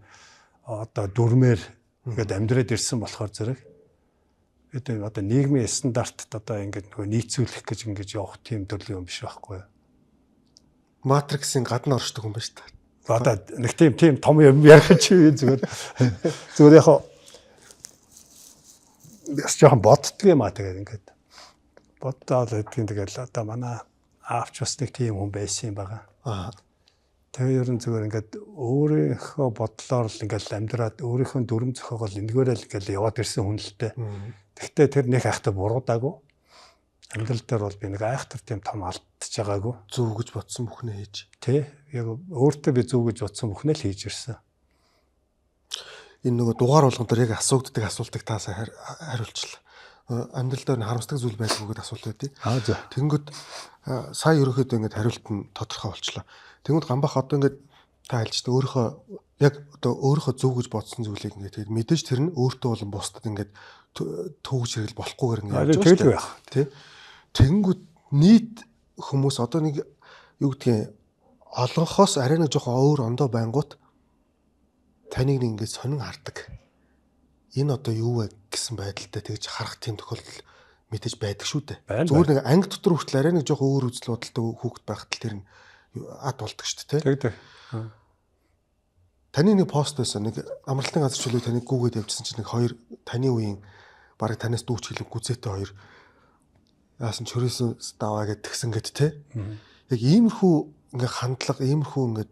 одоо дүрмээр ингээд амьдраад ирсэн болохоор зэрэг гэдэг одоо нийгмийн стандартад одоо ингээд нөгөө нийцүүлэх гэж ингэж явах тийм төрлийн юм биш байхгүй юу? Матриксийн гадна оршдог хүн байна шүү дээ. Одоо нэг тийм том юм ярих чи зүгээр яг бас жоохон боддөг юм аа тэгээд ингээд боддоо л гэдгийг тэгэл одоо манай аавч бас нэг тийм хүн байсан юм байгаа. Тэгээ ер нь зүгээр ингээд өөрийнхөө бодлоор л ингээд амьдраад өөрийнхөө дүрм зохиогоо эндгээрээ л ингээд яваад ирсэн хүн л дээ. Гэхдээ тэр нэг айхтар буруудаагүй. Амьдрал дээр бол би нэг айхтар тийм том алдчихж байгаагүй. Зөв гэж бодсон бүхнээ хийж. Тэ яг өөртөө би зөв гэж бодсон бүхнээ л хийж ирсэн. Энэ нөгөө дугаар болгон дээр яг асуудаг асуултыг та сайн хариулчлаа. Амьдрал дээр харамсдаг зүйл байдаг гэдэг асуулт байдیں۔ За. Тэнгүүд сая ерөөхдөө ингээд хариулт нь тодорхой болчлаа. Тэнгүүд гамбах одоо ингээд та хэлжтэй өөрийнхөө яг одоо өөрийнхөө зөв гэж бодсон зүйлийг ингээд тэгээд мэдээж тэр нь өөртөө болон бусдад ингээд төвөж хэрэг болохгүйгээр ингээд явж байгаа шүү дээ. Тэ. Тэнгүүд нийт хүмүүс одоо нэг юу гэдгийг олонхоос арай нэг жоохон өөр ондоо байнгут таныг ингээд сонин хардаг. Энэ одоо юу вэ гэсэн байдалтай тэгж харах тийм тохиолдол мэдээж байдаг шүү дээ. Зүгээр нэг анги дотор хүртэл арай нэг жоохон өөр үзэл бодолтой хүүхэд байхад тэр нь ад болдог шүү дээ. Тэгдэг. Таны нэг пост байсан нэг амралтын газар чөлөө таныг гүгээд явжсан чинь нэг хоёр таны үеийн бараг танаас дүүч хэлэг гүзээтэй хоёр яасан чөрөөсөн даваа гэд тэгсэн гэд те. Яг иймэрхүү ингээ хандлага иймэрхүү ингээ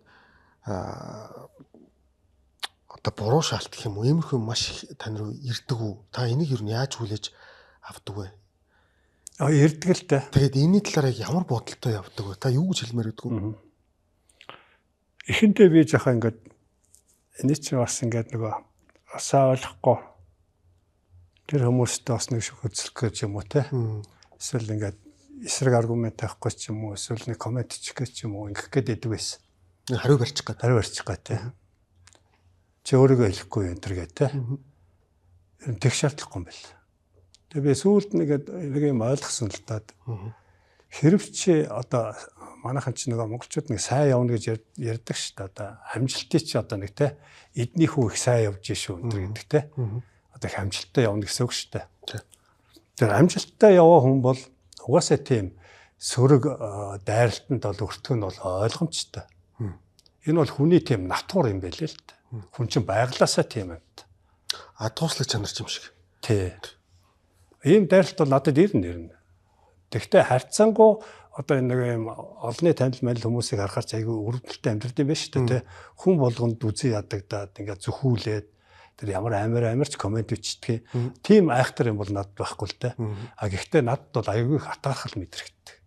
одоо буруу шаалтах юм уу? Иймэрхүү маш их тань руу ирдэг үү? Та энийг юу яаж хүлээж авдаг вэ? Ирдэг л дээ. Тэгээд энэний талаар ямар бодолтой явдаг вэ? Та юу гэж хэлмээр байдаг вэ? Эхэндээ би жахаа ингээд энэ чинь бас ингээд нөгөө асаа ойлгохгүй тэр хүмүүстэй бас нэг шиг хөдөлгөх гэж юм уу те? Эсвэл ингээд эсрэг аргумент тавихгүй ч юм уу? Эсвэл нэг комент хийх гэж юм уу? Ингэх гээд идэг байсан. Хариу барьчих гээд. Хариу барьчих гээд те. Чи өөрийгөө хэлэхгүй энэ төр гэдэг те. Тэг шаардлахгүй юм байна. Тэгээ би сүүлд нэг юм ойлгосон л таад. Хэрв чи одоо манайхан ч нэг монголчууд нэг сайн явна гэж ярьдаг шүү дээ. Одоо хамжилтыг чи одоо нэг те эдний хүү их сайн явж шүү энэ төр гэдэг те. Одоо их хамжилттай явна гэсэн үг шүү дээ. Тэр хамжилттай яваа хүн бол угаасаа тийм сөрөг дайралтанд бол өртгөх нь бол ойлгомжтой. Энэ бол хүний тийм натур юм байлээ л дээ. Хүн чинь байглаасаа тийм юм. Туслах чанар юм шиг. Тий. Ийм дайралт бол надад ирнэ. Тэгвэл харьцангуй одоо энэ нэг юм олонний танил манил хүмүүсийг харахаар ч айгүй өрөвдөлтөй амьдрал юм байна шүү дээ. Хүн болгонд үзий ядагдаад ингээд зүхүүлээд тэр ямар амарч комент бичдэг. Тийм айхтар юм бол надад байхгүй л дээ. А гэхдээ надад бол айгүй их атаархал мэдрэгддэг.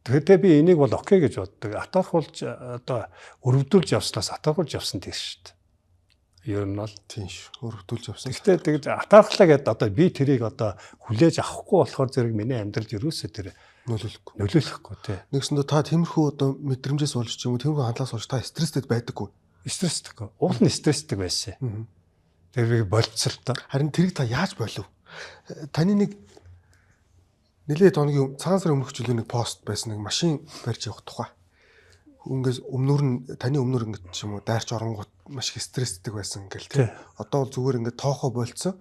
Тэгэхээр би энийг бол окей гэж боддог. Атаархуулж одоо өрөвдүүлж явснаас атаархуулж явсан тийм шүү дээ. Ер нь бол тийм шүү. Өрөвдүүлж явсан. Гэхдээ тэгж атаархлаа гэдээ одоо би тэрийг одоо хүлээж авахгүй болохоор зэрэг миний амьдралд ерөөсөө тэр нөлөөлөхгүй тий. Нэгсэндээ та тиймэрхүү одоо мэдрэмжээс болж ч юм уу тиймэрхүү хандлагаас болж та стресстэй байдаггүй. Стресстэйг. Уул нь стресстэй байсан. Тэр болцолтой. Харин тэрийг та яаж болов? Таны нэг нэлээд хоногийн цагаан сарын өмнөх жилийн нэг пост байсан нэг машин барьж явах тухай. Үнгээс таны өмнөр ингэж юм уу дайрч оронгууд маш их стресстэй байсан гэл тий. Одоо бол зүгээр ингээд тоохоо болцсон.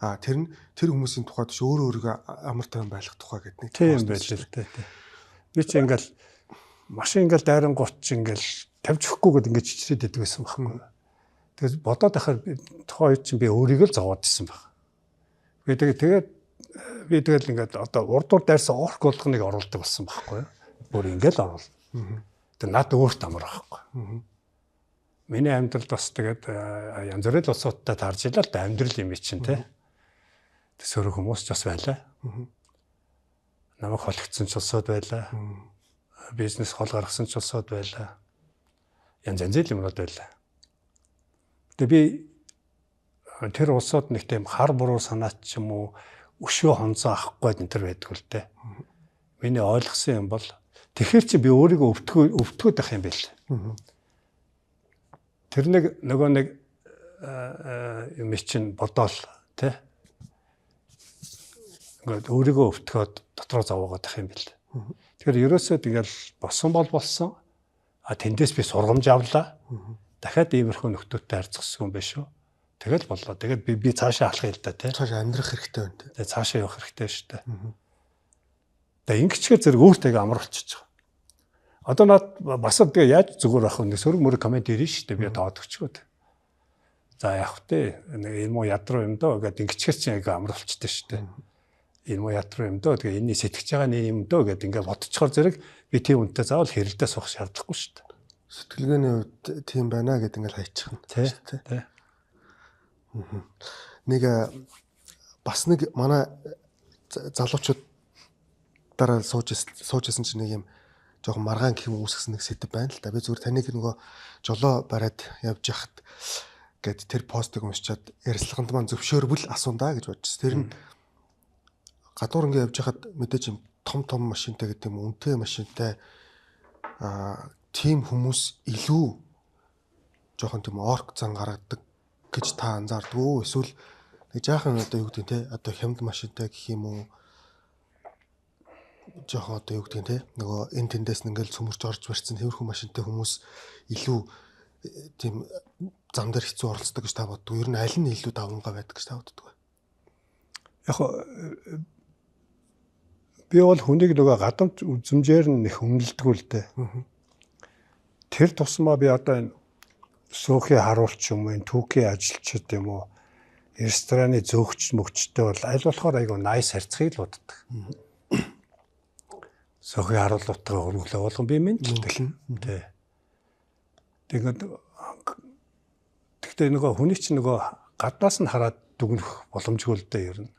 Тэр хүмүүсийн тухайд ч өөрийгөө амар тайван байлгах тухай гэдэг нэг тийм байлээ л тий. Би чи ингээл машин ингээл дайрангууд чи ингээл тавьж өгөхгүйгээд ингээд чичрээд идэг байсан байхгүй. Тэгээд бодоод байхаар тухайн үед чинь би өөрийгөө л зовоод ирсэн баг. Тэгээд би тэгэл ингээд одоо урдуур дайрсан орк болгоныг оруулдаг болсон байхгүй юу. Бүр ингээл оруул. Тэгээд над өөрт амар байхгүй. Миний амьдралд бас тэгээд янз бүрийн улсуудтай таарж илаа л да амьдрал юм чинь тий. Тэг сөрөг хүмүүс ч бас байлаа. Намайг холигдсон ч улсууд байлаа. Бизнес хол гаргасан ч улсууд байлаа. Янз янзын юмнууд байлаа. Тэгээ би тэр улсууд нэг тийм хар буруу санаач ч юм уу өшөө хонцоо авахгүй энэ төр байдаг л дээ. Миний ойлгосон юм бол тэгэхээр чи би өөрийгөө өвтгөөд байх юм байл. Тэр нөгөө нэг юм чинь бодоол тий. Ингээд өөрийгөө өвтгөөд дотроо зовоогоод байх юм бэл. Тэгэхээр ерөөсөө тэгэл болсон бол болсон. Тэндээс би сургамж авлаа. дахиад иймэрхүү нөхдөөтэй харьцах юм биш үү? Тэгэл боллоо. Тэгээд би цаашаа алах л да тий. Цаашаа амьдрах хэрэгтэй байна тий. Тэгээд цаашаа явах хэрэгтэй шүү дээ. Тэгээд ингэчгээр зэрэг өөртөө амар болчихж байгаа. Одоо над бас тэгээ яаж зүгээр ах вэ? Сөрөг мөрөг комент ирнэ шүү дээ. Би доод өчгөөд. За яах вэ? Энэ муу ядруу юм доо гэдэг ингэчгээр чинь яг амар болчтой шүү дээ. Энэ муу ядруу юм доо тэгээ энэний сэтгэж байгаа нэг юм доо гэдэг ингээд бодчихоор зэрэг би тийм үнтэй заавал хэрэлдээ суух шаардлагагүй шүү дээ. Сэтгэлгээний хувьд тийм байна гэдэг ингээд хайчихна. Тий. Нэг бас нэг манай залуучууд дараа суужсэн чинь нэг юм жоохон маргаан гэх юм үүсгэсэн нэг сэдв байна л да. Би зүгээр таныг нөгөө жолоо бариад явж яхад гэд тэр постыг уншичаад ярилцлаганд маань зөвшөөрвөл асуунда гэж бодчихсон. Тэр нь гадуур ингээд явж хахад мэдээж юм том машинтай гэдэг юм үнэтэй машинтай тийм хүмүүс илүү жоохон тийм орк зан гаргадаг гэж та анзаардгүй эсвэл нэг жаахан одоо юу гэдэг те одоо хямд машинтай гэх юм уу жоохон одоо юу гэдэг те нөгөө энэ тэндээс ингээл цөмөрч орж барьсан тэрхүү машинтай хүмүүс илүү тийм зам дээр хэцүү оролцдог гэж та боддог. Ер нь аль нь илүү давмгай байдаг гэж та боддог вэ? Яг би бол хүнийг нөгөө гадамж үзмжээр нь их өмнөлдөг л дээ. Тэр тусмаа би одоо энэ сөөхийн харуулч юм уу, түүхийн ажилчид юм уу, рестораны зөөгч мөгчтэй бол аль болохоор айгүй nice харьцахыг л боддог. Сөөхийн харуултаа өргөлөө болгон би минь л дээ. Тэгтээ нөгөө хүний чинь нөгөө гаднаас нь хараад дүгнэх боломжгүй л дээ ер нь.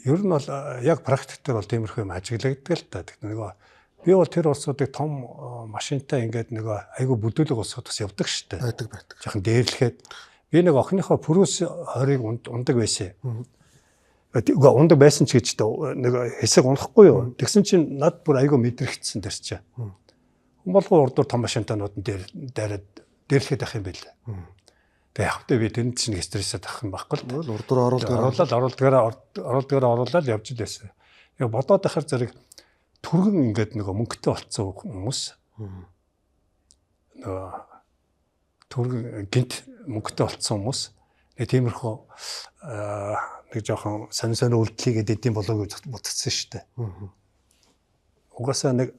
Ер нь бол яг практик дээр бол тиймэрхүү юм ажиглагддаг л та. Тэгтээ нөгөө би бол тэр улсуудыг том машинтай ингээд нөгөө айгүй бүдүүлэг улсууд бас явдаг штэ. Байдаг. Жохон дээрлэхэд би нэг охиныхоо пүрүүс хорийг ундаг байсан. Үгүй ундаг байсан ч гэж нэг хэсэг унахгүй юу. Тэгсэн чинь над бүр айгүй мэдрэгдсэн тэр чинь. Монголын урдуур том машинтаанууд дээр дээрлэхэд ах юм байл. Тэгээ яг би тэнд чинь стрессэд авах юм байхгүй л. Урдуур оруулаад явж л байсан. Яг бодоод ахаар зэрэг түргэн ингээд нөгөө мөнгөтэй болцсон хүмүүс нөгөө түргэн гинт мөнгөтэй болцсон хүмүүс нэг тиймэрхүү нэг жоохон сонь үйлдэлийг эдэм болоо гэж бодсон шүү дээ. Угаасаа нэг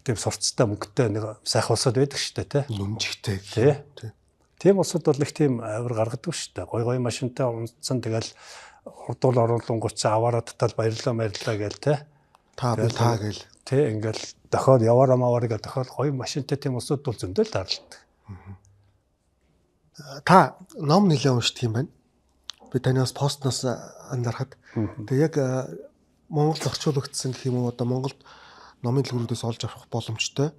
тийм сурцтай мөнгөтэй нэг сайхан улсууд байдаг шүү дээ, тий. Нүмжигтэй. Тий. Тийм улсууд бол их тийм авир гаргадаг шүү дээ. Гой машинтай унтсан тэгэл урдуул оруулангууд чи аваараа татал баярлаа гээл тий. Та гээл. Тий ингээл дохоод яваараа маваараа дохоод гоё машинтай тийм усуд бол зөндөө л даралдаг. Та ном нэлээд уншдаг юм байна. Би таны бас постноос анзаархад. Тэгээ яг Монголд орчуулагдсан гэх юм уу одоо Монголд номын дэлгүүрүүдээс олж авах боломжтой.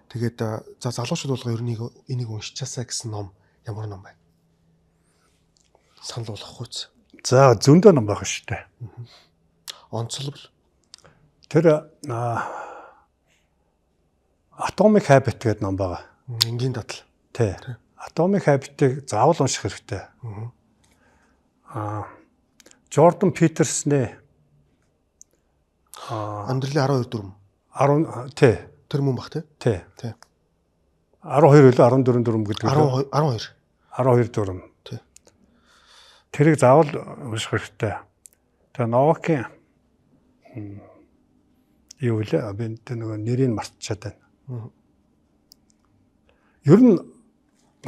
Тэгээд за залуучууд болгоо ернийг энийг уншичаасаа гэсэн ном ямар ном байна? Санал болгох үз. За зөндөө ном байгаа шүү дээ. Онцлог. Тэр Atomic Habit гэдэг ном байгаа. Энгийн дадал. Тий. Atomic Habit-ыг заавал унших хэрэгтэй. Jordan Peterson-ы Амьдралын 12 дүрм. 10 тий. Тэр мөн бах тий. Тий. 12 үлээ 14 дүрм гэдэг үү? 12. 12 дүрм. Тий. Тэрийг заавал унших хэрэгтэй. Тэгээ Новакийн юу вэ? Би нөгөө нэрийг мартчихад байна. Ер нь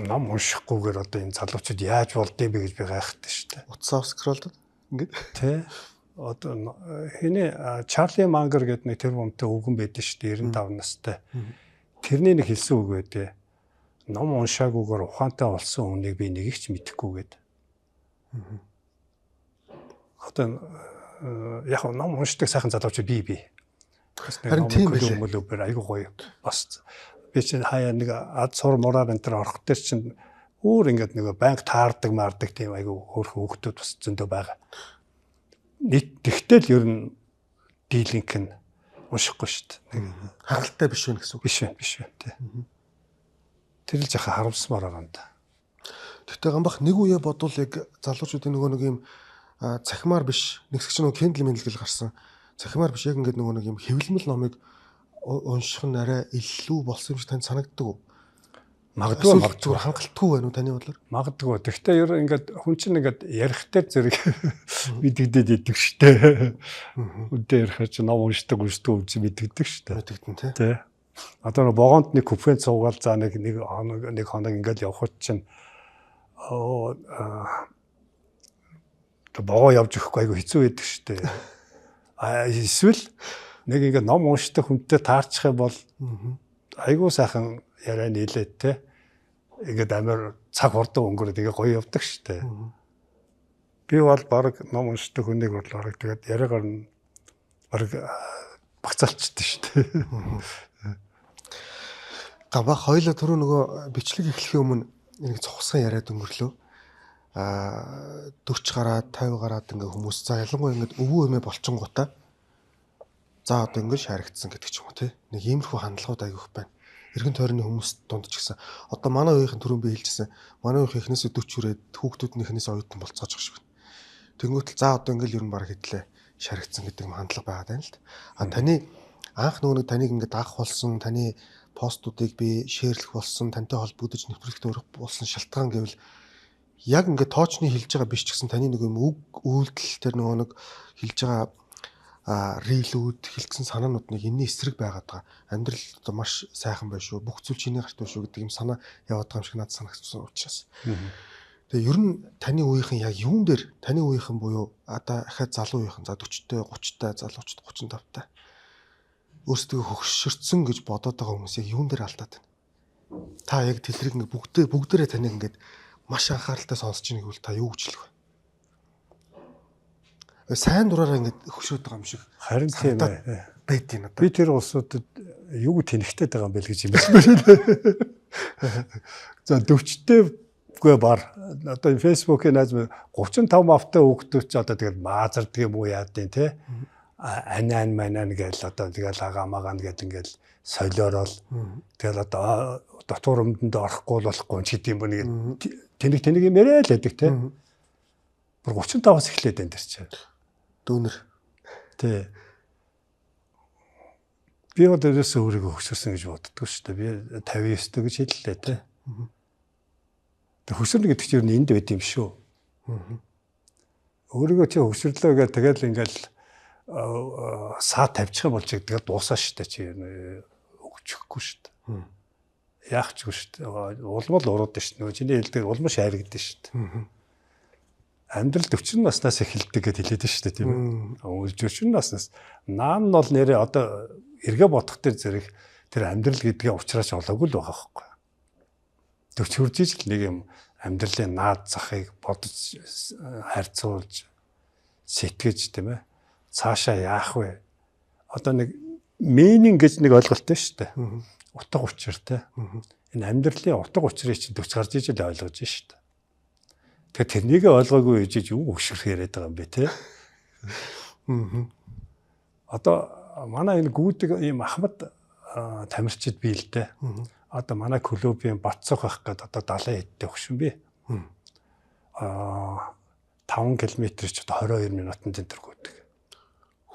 ном уншихгүйгээр одоо энэ залуучууд яаж болдгийг би гэж би гайхдаг шүү дээ. Утсаа скролдод ингээд. Тий. Одоо хэний Чарли Мангер гэдэг нэг тэр хүнтэй өвгөн байдаг шүү дээ 95 настай. Тэрний нэг хэлсэн үг байдээ. Ном уншаагүйгээр ухаантай болсон хүнийг би нэг их ч мэдэхгүй гэдэг. Одоо яг ном уншдаг сайхан залуучууд би. Харин тийм байлээ. Мөлөөр айгуу гоё бас би чинь хаяа нэг ад сур мураар энэ төр орох дээр чинь өөр ингээд нэг банк таардаг маардаг тийм айгуу хөөрхөн хүүхдүүд бас зөндөө байгаа. Нийт тэгтэл ер нь дийлинг нь уншихгүй шүү дээ. Хагалтай биш вэ гэсэн үг. Биш вэ тий. Тэр л жаха харамсмаар байгаа юм да. Тэгтээ гамбах нэг үе бодвол яг залуучуудын нөгөө нэг юм цахимаар биш нэгсгч нөгөө Kindle Mindle гарсан. Цахимаар биш яг ингээд нөгөө нэг юм хэвлэмэл номыг унших нь арай илүү болсон юм шиг танд санагддаг уу? Магадгүй зүгээр хангалтгүй байна уу таны бодлоор? Магадгүй. Гэхдээ ер нь ингээд хүн чинь ингээд ярих дээр зэрэг мэдэгдээд идэг штэ. Үдээ ярих чинь ном уншдаг үз мэдэгдэг штэ. Мэдэгдэн тий. Одоо нэг богоонд нэг купен цугаал за нэг хоног ингээд явхад чинь богоо явж өгөхгүй айгу хэцүү байдаг штэ. Эсвэл нэг ингээд ном уншдаг хүнтэй таарчих юм бол айгу сайхан яриа нийлээд те ингээд амар цаг хурдан өнгөрөөд тэгээ гоё явдаг штэ. Би бол баг ном уншдаг хүнийг бол баг тэгээд яриагаар нь баг багцаалчихдээ штэ. Гава хоёлаа түрүү нөгөө бичлэг эхлэхийн өмнө нэг цогцсон яриад өнгөрлөө. 40 гараад 50 гараад ингээ хүмүүс за ялангуяа ингээд өвөө эмээ болчингуудаа за одоо ингээд шааригдсан гэдэг ч юм уу те. Нэг иймэрхүү хандлагууд аягүйх байна. Эргэн тойрны хүмүүс дунд ч гэсэн одоо манай үеийнхэн түрүүн би хэлжсэн манай үеийнх эхнээсээ 40 хүрээд хүүхдүүднийхнээс оюутан болцоож байгаа шиг байна. Тэнгүүтэл за одоо ингээл ер нь баг хэдлээ шаригдсан гэдэг хандлага байгаад байна л да. А таны анх нөгөө таныг ингээд ах болсон таны постуудыг би шеэрлэх болсон тантай холбогдож нэвтрүүлэгт өрөх болсон шалтгаан гэвэл яг ингээд тоочны хэлж байгаа биш ч гэсэн таны нэг юм үг үйлдэл тэр нөгөө нэг хэлж байгаа рилүүд хилцсэн санаанууд нэг энэний эсрэг байгаад байгаа. Амьдрал одоо маш сайхан байна шүү. Бүх зүйл чиний гарт байна шүү гэдэг юм санаа яваад байгаа юм шиг надад санагдсан учраас. Тэгээ ер нь таны үеийнхэн яг юун дээр таны үеийнхэн буюу одоо ахаад залуу үеийнхэн за 40-тай 30-тай залуучд 35-тай өөрсдөө хөгшөрцөн гэж бодоод байгаа хүмүүс яг юун дээр алдаад байна. Та яг тэлрэг ингээ бүгдээрээ таныг ингээд маш анхааралтай сонсож байгааг бол та юу гэж хэлэх вэ? Сайн дураараа ингээд хөшөөд байгаа юм шиг. Харин тийм ээ. Байд юм одоо. Би тэр улсуудад юу тэнхтэй байгаа юм бэ гэж юм байна. За 40-тэй бар. Одоо Facebook-ийн найз 35 мавтай хүүхдүүд ч одоо тэгэл маазардаг юм уу яадیں۔ Тэ анан манан гээл одоо тэгэл агаамагаан гээл ингээл солиорол тэгэл одоо дотор өмдөнд орохгүй болохгүй ч гэдэм бо нэг тэнэг юм яриа л байдаг те. Бүр 35-аас эхлээд энэ төр чи. Дүүнер. Тий. Би одоо ерөөсөө өөрийгөө хөшөрсөн гэж боддгоо шүү дээ. Би 59 гэж хэллээ те. Тэг хөшөрнө гэдэг чинь энд байд юм шүү. Өөрийгөө чи хөшөрлөө гэдэг тэгэл ингээл саа тавьчих юм бол чи тэгэл дуусаа шүү дээ чи өгчихгүй шүү дээ. Яах ч үгүй шүү дээ. Улмал урууд шүү дээ. Нөгөө чиний хэлдэг улмал шааригдэн шүү дээ. Амьдрал 40 наснаас эхэлдэг гэж хэлээд шүү дээ тийм үү. 40 наснаас наан нь бол нэрээ одоо эргээ бодох төр зэрэг тэр амьдрал гэдгээ уучраач олоогүй л байгаа байхгүй. 40 хүрж ижил нэг юм амьдралын наад захыг бодож харьцуулж сэтгэж тийм ээ. Цаашаа яах вэ? Одоо нэг meaning гэж нэг ойлголт байна шүү дээ. Утга учир те. Энэ амьдралын утга учирыг чинь 40 гарч ижил ойлгож шүү дээ. Тэгэхээр тэрнийг ойлгоогүй ижиж юу өгшөрөх яриад байгаа юм бэ те. Одоо манай энэ гүйдэг ийм Ахмад тамирчид бий л дээ. Одоо манай клубын Батцог ах гэдэг одоо 70 хэдтэй өгшин би. 5 км ч одоо 22 минутанд энэ төр гүйдэг.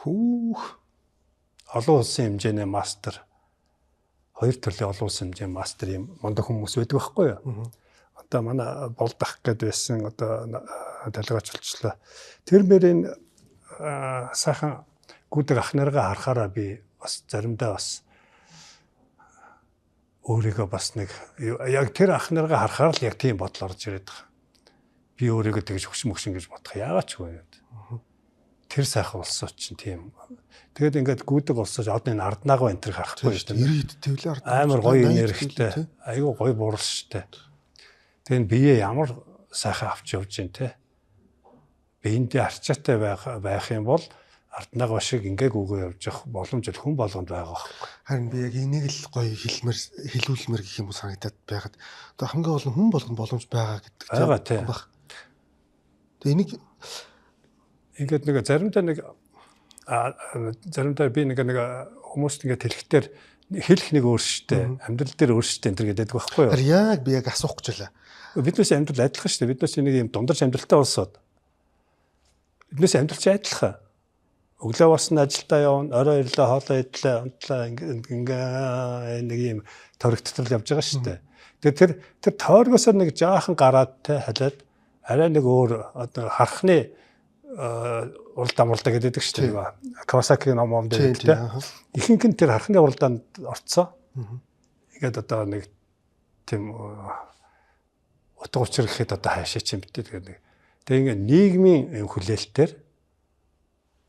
Хүүх. Олон улсын хэмжээний мастер 2 төрлийн олон улсын хэмжээний мастер юм мундаг хүмүүс байдаг байхгүй юу? Одоо манай болдох гэд байсан одоо талгаач болчлоо. Тэр мөрийн сайхан гүдэг ах наргаа харахаараа би бас заримдаа бас өөрийгөө бас нэг яг тэр ах наргаа харахаар л яг тийм бодол орж ирээд байгаа. Би өөрийгөө тэгж хөшмөгшин гэж бодох яагаад ч үгүй. Тэр сайхан улсууд чинь тийм. Тэгээд ингээд гүдэг улсууч одоо энэ арднаагаа энэ төр харахгүй шүү дээ. 90-д тэвлээ амар гоё энергитэй. Айгуу гоё буурал шүү дээ. Тэгээд бие ямар сайхан авч явж гин те. Биендээ арчаатай байх юм бол арднаагаа шиг ингээгүйгээ явж явах боломж хүн болгонд байгаа байхгүй. Харин би яг энийг л гоё хэлүүлмэр гэх юм уу санагдаад байгаад. Одоо хамгийн гол нь хүн болгонд боломж байгаа гэдэг тийм баг. Тэгээ ингээд нэг заримдаа би нэг хүмүүст ингээд хэлэхдээ хэлэх нэг өөр штэ амьдрал дээр өөр штэ энэ төр гэдэг байхгүй юу? Яг би яг асуух гэж байлаа. Биднээс амьдрал адилхан штэ. Биднээс нэг юм дундарч амьдралтай улсууд. Биднээс амьдрал чи адилхан. өглөө босны ажилдаа явна, орой ирлээ, хоолоо идлээ, унтлаа ингээ нэг юм торигтол явж байгаа шүү дээ. Тэр тойргосоор нэг жаахан гараад те халиад арай нэг өөр одоо харахны уралдаан гэдэг шүү дээ. Кавасаки ном дээр те. Ихэнх нь тэр харахны уралдаанд орцсон. Ингээд одоо нэг тийм утга учир гэхэд одоо хаашаа ч юм битээ тэгээд ингээ нийгмийн хүлээлтээр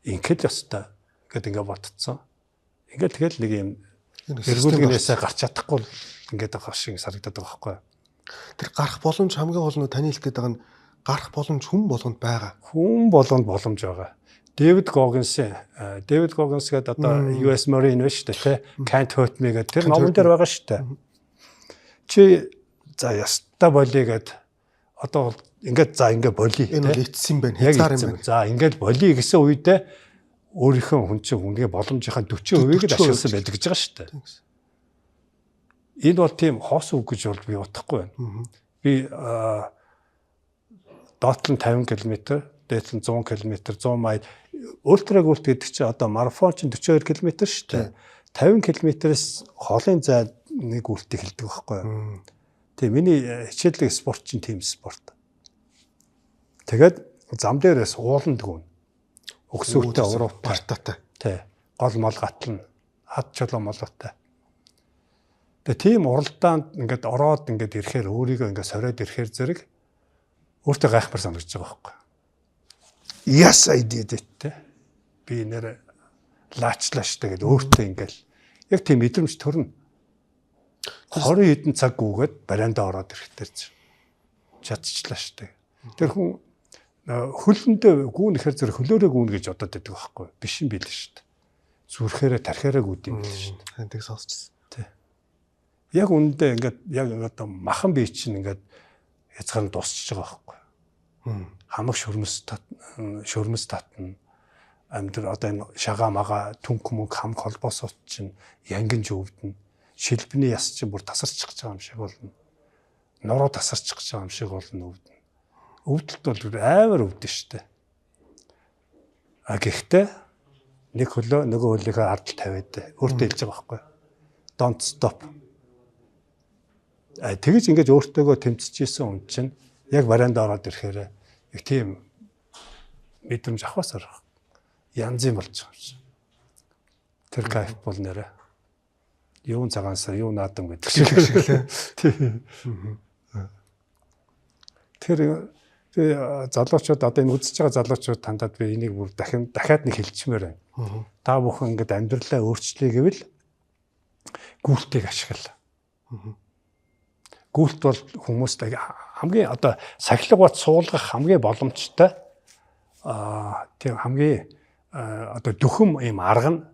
ингээл ёстой гэдэг ингээ бодцсон. Ингээ тэгэл нэг юм эргүүлгнээсээ гарч чадахгүй ингээд байгаа шиг санагдаад байгаа байхгүй. Тэр гарах боломж хамгийн гол нь таны хэлэх гээд байгаа нь гарах боломж хүн болгонд байгаа. Хүн болгонд боломж байгаа. Дэвид Гоггинс гэдэг одоо US Marine шүү дээ, Can't Hurt Me гэдэг тэр номон дээр байгаа шүү дээ. Чи за яста болиё гэд одоо ингээд за ингээд болиё. Энэ бол эцсэн байна. Хязгаар юм байна. За ингээд болиё гэсэн үедээ өөрийнхөө хүн чинь үнгээ боломжийнхаа 40%-ийг л ашигласан байдаг гэж байгаа шүү дээ. Энэ бол тийм хоос үг гэж бол би бодохгүй байна. Би доотлон 50 км, дээдлэн 100 км, 100 майл ультраг үлт гэдэг чинь одоо марафон чинь 42 км шүү дээ. 50 км-ээс хоолын зай нэг үлтийг хэлдэг байхгүй юу? Тэгээ миний хичээллэг спорт чинь тийм спорт. Тэгээд зам дээрээс ууланд гүн. Өгсөвтэй уруу партатай. Тий. Гол мол гатлна. Хад чулуу молоотой. Тэгээ тийм уралдаанд ингээд ороод ингээд ирэхээр өөрийгөө ингээд сориод ирэхээр зэрэг өөртөө гайхмар санагдаж байгаа байхгүй. Yes I did it. Би нэр лаачлаач тэгээд өөртөө ингээд яг тийм мэдрэмж төрнө. 20 хэдэн цаг гүгээд бариандаа ороод ирэхдээ чадчихлаа шүү дээ. Тэр хүн хөлөндөө гүүнэхээр зэрэг хөлөөрөө гүүн гэж бодоод байдаг байхгүй биш юм билээ шүү дээ. Зүрхээрээ тархиараа гүйд юм билээ шүү дээ. Тэнтэг сонсчихсон. Тий. Яг үүндээ ингээд яг одоо махан бие чинь ингээд хязгаар нь дуусчихж байгаа байхгүй. Хамаг шөрмөс татна. Амьдрал одоо энэ шагаа мага түнх мөнх хамг холбоосоо чинь янгинж өвдөн. Шилбэний яс чинь бүр тасарчих байгаа юм шиг болно. Нуруу тасарчих байгаа юм шиг болно өвдөн. Өвдөлт бол амар өвдөн штэ. А гэхдээ нэг хөлөө нөгөө хөлийнхөө ардл тавиад өөртөө хэлж байгаа байхгүй. Don't stop. Тэгэж ингэж өөртөөгөө тэмцэжсэн хүн чинь яг барианда ороод ирэхээр их тийм мэдрэмж авахсаар янз юм болж байгаа юм шиг. Тэр кайф бол нэрэ. Юун цагаансаа юу наадам гэдэг шиг лээ. Тэр залуучууд одоо энэ үзэж байгаа залуучууд тандаад би энийг бүр дахиад нэг хэлчмээр байна. Та бүхэн ингээд амьдралаа өөрчлөе гэвэл гүйлтийг ашигла. Гүйлт бол хүмүүст хамгийн одоо сахилга бат суулгах хамгийн боломжтой тийм хамгийн одоо дүхэм юм арга нь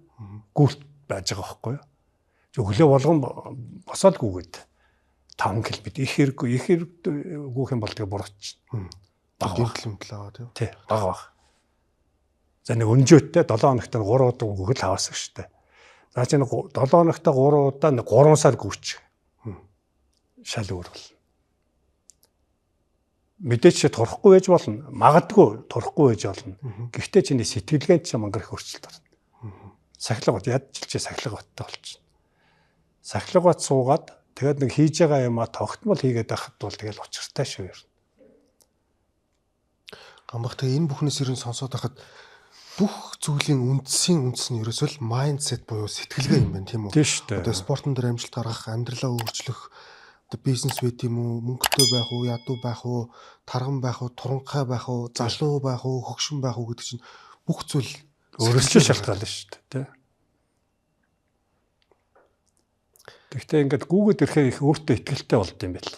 гүйлт байж байгаа байхгүй юу? Өглөө болгон босоод гүгээд 5 км их хэрэг гүөх юм бол тэгээ бурууч. Дэмтлэмтлээ тийм. Тий, бага баг. За нэг өнжөөтэй 7 хоногт 3 удаа гүгэл хаваасах штэ. За чи 7 хоногт 3 удаа 3 сар гүвч. Шал өөр бол. Мэдээч турахгүй байж болно. Магадгүй турахгүй байж болно. Гэхдээ чиний сэтгэлгээнд ч мангар их өөрчлөлт орно. Сахилга бат ядчилж сахилга баттай болчихно. Сахилга бат суугаад тэгээд нэг хийж байгаа юм а тогтмол хийгээд байхад бол тэгэл учиртай шүү ер. Гамбах тэгээ энэ бүхнээс ерөн сонсоод байхад бүх зүйлийн үндэс нь ерөөсөө л майндсет буюу сэтгэлгээ юм байна тийм үү? Тийм шүү дээ. Одоо спортон дээр амжилт гаргах, амьдралаа өөрчлөх, одоо бизнес байт юм уу, мөнгөтэй байх уу, ядуу байх уу, тарган байх уу, туранхай байх уу, залуу байх уу, хөгшин байх уу гэдэг чинь бүх зүйл өөрөөсөө шалтгаална шүү дээ, тий. Гэхдээ ингээд гүүгээд ирэхээр их өөртөө ихтэй болд юм байл.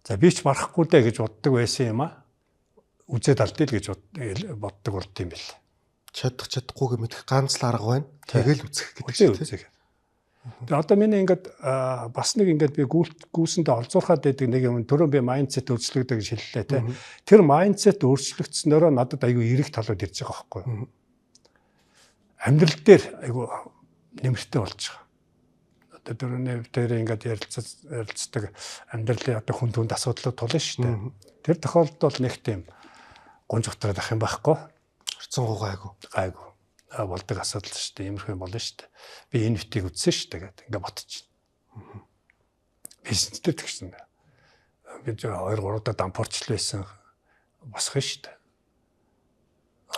За би ч марахгүй даа гэж боддог байсан юм а. Үзээд алдъя л гэж боддог болд юм байл. Чадахгүйгээ мэдэх ганц л арга байна. Тэгэл үзэх гэдэг чинь тий. Тэгээ одоо миний ингээд бас нэг ингээд би гүйсэндээ олзуурхаад байдаг нэг юм түрүүн би майндсет өөрчлөгдөг гэж хэллээ тий. Тэр майндсет өөрчлөгдснөөрөө надад аюу эерэг талууд ирж байгаа байхгүй юу? Амьдрал дээр аюу нэмэртэй болж байгаа. Одоо түрүүний дээр ингээд ярилцдаг амьдралын одоо хүн түнд асуудлууд тулна шүү дээ. Тэр тохиолдолд бол нэг тийм гонж утраад ах юм байхгүй. Орцсон гайгүй. Гайгүй. Болдог асуудал шүү дээ. Иймэрхүү болно шүү дээ. Би энэ битийг үзсэн шүү дээ гэдэг ингээд ботчих. Бизнестэй тэгсэн. Би 2-3 удаа дампуурчл байсан. Босох шүү дээ.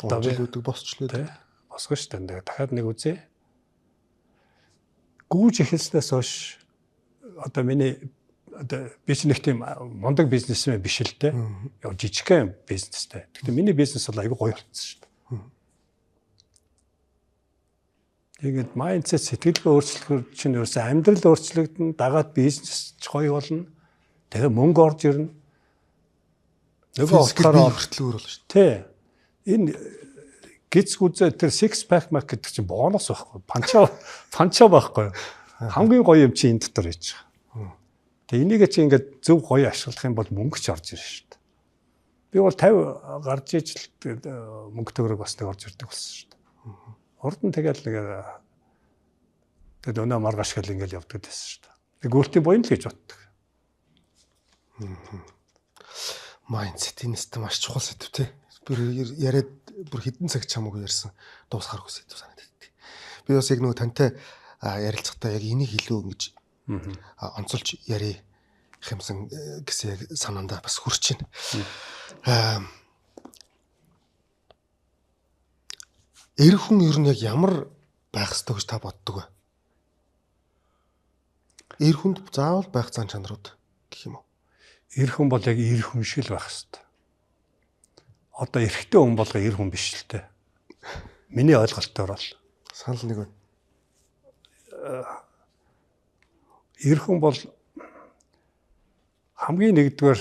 Одоо жилүүдэг босчлоо. Босгоо шүү дээ. Дахиад нэг үзье. Гүүж эхэлснээс хойш одоо миний одоо бизнес тийм мундаг бизнесмен биш л дээ. Яг жижигхэн бизнестэй. Гэхдээ миний бизнес бол айгүй гоё болсон шүү дээ. Тэгээд майндсет сэтгэлгээ өөрчлөхөр чинь ерөөсөө амьдрал өөрчлөгдөн дагаад бизнес ч гоё болно. Тэгээ мөнгө орж ирнэ. Нөгөө утгаараа хүртэл өөр болно шүү дээ. Тий. Энэ гиз гүзээ тэр six pack market гэдэг чинь бонус байхгүй. Панча байхгүй. Хамгийн гоё юм чи энэ дотор хийж байгаа. Тэгээ энийг чи ингээд зөв гоё ашиглах юм бол мөнгө ч орж ирнэ шүү дээ. Би бол 50 гарч иж мөнгө төгрөг бас нэг орж ирдэг болсон шүү дээ. Урд нь тэгэл нэг тэгээд өнөө маргааш гэл ингээд явдаг гэсэн шүү дээ. Тэг гүйлтийн буян л гэж боддог. Майндсет энэ систем маш чухал сэдв тий. Бүр яриад бүр хэдэн цаг чамаагүй ярьсан дуусахааргүй сэдв санагдав. Би бас яг нөгөө тантай ярилцахдаа яг энийг илүү ингэж онцолж ярих юмсан гэсэн яг санаандаа бас хүрч байна. Эр хүн ер нь яг ямар байх ёстой гэж та боддог вэ? Эр хүнд заавал байх зан чанарууд гэх юм уу? Эр хүн бол яг эр хүн шиг л байх ёстой. Одоо эрэгтэй хүн болго эр хүн биш л дээ. Миний ойлголтоор бол санал нэг байна. Эр хүн бол хамгийн нэгдүгээр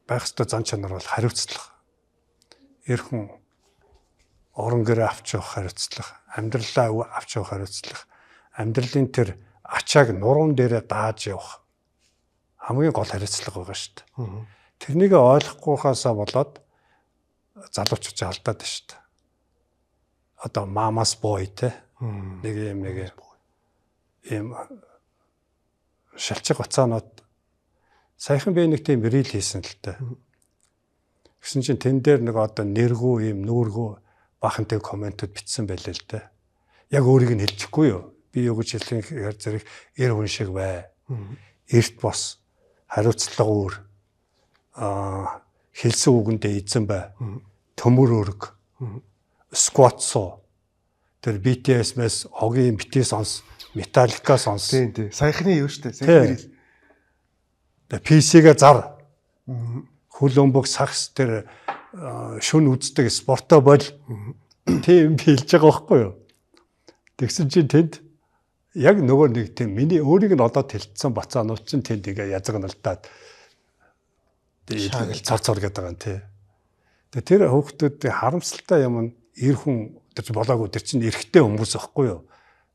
байх ёстой зан чанар бол хариуцлага. Эр хүн орон гэрээ авч явах хариуцлага, амьдралаа авч явах хариуцлага, амьдралын тэр ачааг нуруунд дээрээ дааж явах хамгийн гол хариуцлага байгаа шүү дээ. Тэрнийг ойлгохгүйхаасаа болоод залуучууд алдаад байна шүү дээ. Одоо мамас бой те нэг юм шалчиг уцаанууд саяхан би нэг тийм рил хийсэн л дээ. Гэсэн чинь тэн дээр нэг одоо нэргүү юм нүүргүү бахантай комментууд бичсэн байлээ л дээ. Яг өөрийг нь хэлчихгүй юу? Би юу гэж хэлэх зэрэг эр хүн шиг бай. Эрт бос хариуцлага өөр. Хэлсэн үгэндээ эзэн бай. Төмөр өрг. Squat суу. Тэр BTS-мэс хогийн битээ сонс, Metallica сонс. Тийм. Саяхны юу штэ. Саяхны рил. PC-гээ зар. Хөл өмбөг сагс тэр шүн үздэг спортоо бол тийм хэлж байгаа байхгүй юу? Тэгсэн чинь тэнд яг нөгөө нэг тийм миний өөрийг нь олоод хэлсэн бацаанууд чинь тэнд ингээ язгналдаад цар гэдэг юм тий. Тэгээ тэр хүүхдүүд харамсалтай юм нь эр хүн тэр болоогүй тэр чинь эрэгтэй хүмүүс байхгүй юу?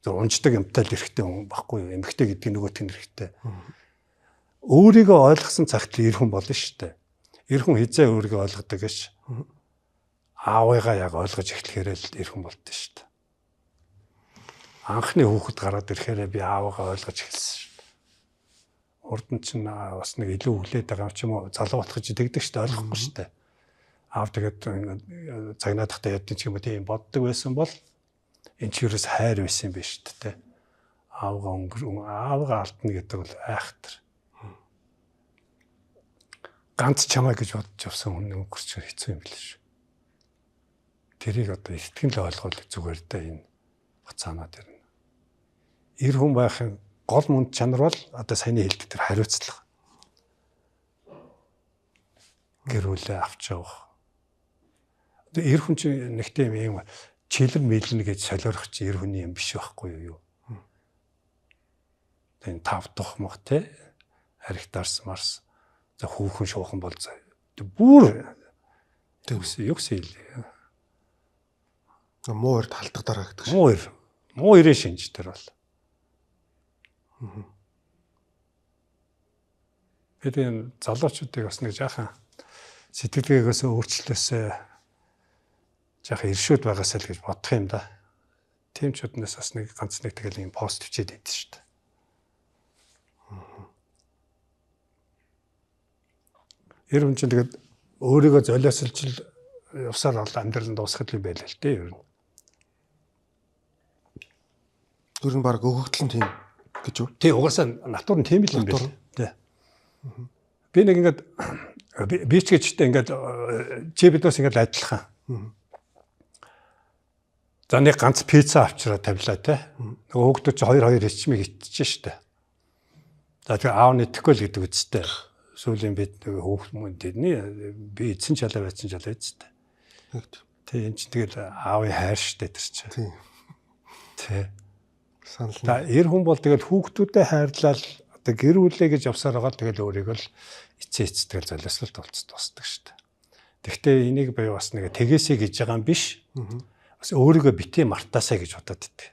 Тэр унждаг юмтай л эрэгтэй хүн байхгүй юу? Эмэгтэй гэдэг нөгөө тэн эрэгтэй. Өөрийгөө ойлгосон цагт эр хүн болно шүү дээ. Эр хүн хизээ өөрийгөө ойлгодог гэж аавыгаа яг ойлгож эхлэхээр л эр хүн болдсон шүү дээ. Анхны хүүхэд гараад ирэхээр би аавыгаа ойлгож эхэлсэн шүү дээ. Урд нь ч бас нэг илүү хүлээд байгаа юм ч юм уу залуу болох гэж тэгдэг шүү дээ ойлгохгүй шүү дээ. Аав тэгээд цагнаадахтай яддаг ч юм уу тийм боддог байсан бол энэ ч юурээс хайр байсан юм биш шүү дээ. Аавыгаа алдна гэдэг бол айхтар. Ганц чамаа гэж бодож явсан хүн өнгөрч хэцүү юм билээ шүү. Тэрийг одоо итгэн л ойлгол зүгээр дээ энэ бацаанаа тэр. Эр хүн байхын гол мөн чанар бол одоо саяны хэлдэг тэр хариуцлага. Гэрүүлээ авч явах. Одоо эр хүн чинь нэг тийм юм чилэн мэлнэ гэж солиорох чи эр хүний юм биш байхгүй юу? Тэн тав дох мох те харигтаарс марс. За хүүхэн шуухан бол бүр югс хэлээ. Муу эрд халдах дараа гэдэг шиг. Муу ирээ шинж тэр бол. Бид энэ залуучуудыг бас нэг жаахан сэтгэлгээгээс өөрчлөөсөө жаахан иршүүд байгаасаа л гэж бодох юм да. Тийм ч уднаас бас нэг ганц нэг тэгэл юм пост бичээд байдсан шүү дээ. Эр хүн чинь тэгээд өөрийгөө золиослж явсаар бол амьдрал нь дуусах юм байл л дээ ер нь. Ер нь баг өгөгдөл нь тийм гэж үү? Тий угаасаа натур нь тийм л юм байл. Тий. Би нэг ингээд би ч гэжтэй ингээд чи бидээс ингээд адилхан. За нэг ганц пицца авчраа тавилаа те. Нөгөө хүүхдүүд чи 2 хийчмийг итчихэж штэ. За тэгээ аав нэтгэхгүй л гэдэг үстэй. Сүүлийн бид нөгөө хүүхд мөн тэдний би эзэн чалаа байсан чалаа үстэй. Тэг энэ чинь тэгэл аавын хайр штэ тэр чинь. Тийм. Тэ. Санал. За эр хүн бол тэгэл хүүхдүүдэд хайрлал одоо гэр бүлээ гэж явсаар байгаа л тэгэл өөрийгөө л эцэцтгэл золиослолт болцдог штэ. Тэгвэл энийг би бас нэг тэгээсэй гэж байгаа юм биш. Бас өөрийгөө битээ мартаасаа гэж бодод идэг.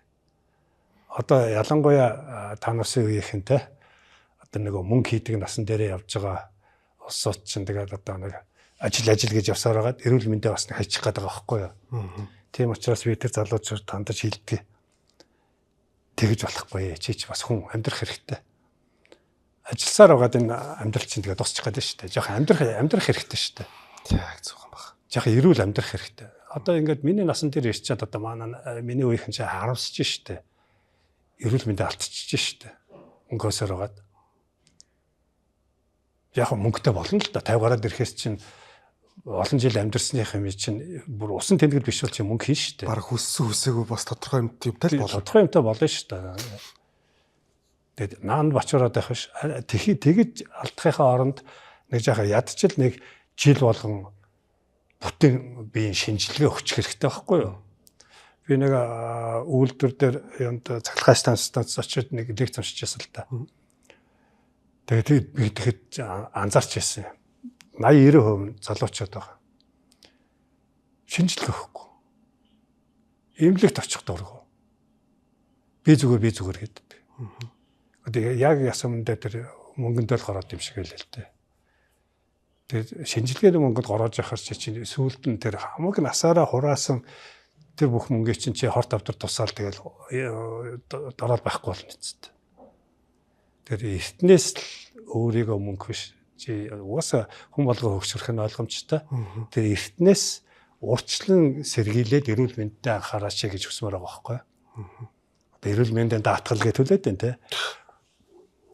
Одоо ялангуяа та нарын үеийнхэнтэй одоо нэг мөнгө хийдэг насан дээрээ явж байгаа улсууд чинь тэгээд одоо нэг ажил гэж явсаар байгаа эрүүл мэндэ бас нэг хайчих гээд байгаа байхгүй юу. Тийм учраас би тэр залуучууд тандаж хилдэг. Тэгэж болохгүй чи бас хүн амьдрах хэрэгтэй. Ажилласаар байгаад энэ амьдрал чинь тэгээд дуусчих гээд шүү дээ. Жохон амьдрах хэрэгтэй шүү дээ. Яг зөв юм байна. Жохон эрүүл амьдрах хэрэгтэй. Одоо ингээд миний насан дээр ирчээд одоо манай миний үеийнхэн чинь харамсаж штэ. Эрүүл мэндэ алдчихж штэ. Өнгөөсөр байгаад. Яг мөнгөтэй болно л да. 50 гараад ирэхээс чинь олон жил амьдэрсных юм чинь бүр усан тэнэгэл биш бол чи мөнгө хийн штэ. Бараг хүссэн хүсээгүй бас тодорхой юмтай л болно. Тодорхой юмтай болно штэ. Тэгээд наанд бачураад байх биш. Тэгэж алдахынхаа оронд нэг жаахан ядчил нэг жил болгон бүтэн биеийн шинжилгээ өгчих хэрэгтэй байхгүй юу? Би нэг үйлдвэр дээр юунд цахилгаан станцаас очиод нэг лекц уншижсэн л та. Тэгээд би тэгэхэд анзаарч байсан. 80-90% залуучууд байгаа. Шинжилгээ өгөхгүй. Эмнэлэгт очих дурггүй. Би зүгээр гэдэг. Тэгээд яг ясамдаа тэр мөнгөндөө л гараад юм шиг л л дээ. Тэгээд шинжилгээний мөнгөд гороож явахар чинь сүүлд нь тэр хамаг насаараа хураасан тэр бүх мөнгөө чинь чи хорт авдар тусаал тэгэл дорол байхгүй болно нэцтэй. Тэр эртнээс л өөрийгөө мөнгө биш чи угаасаа хүн болгоо хөгжрөх нь ойлгомжтой. Тэр эртнээс урьдчилан сэргийлээд эрүүл мэндэд анхаараач гэж хүсмээр байгаа байхгүй. Одоо эрүүл мэндэд даатгал гэж төлөөд байна те.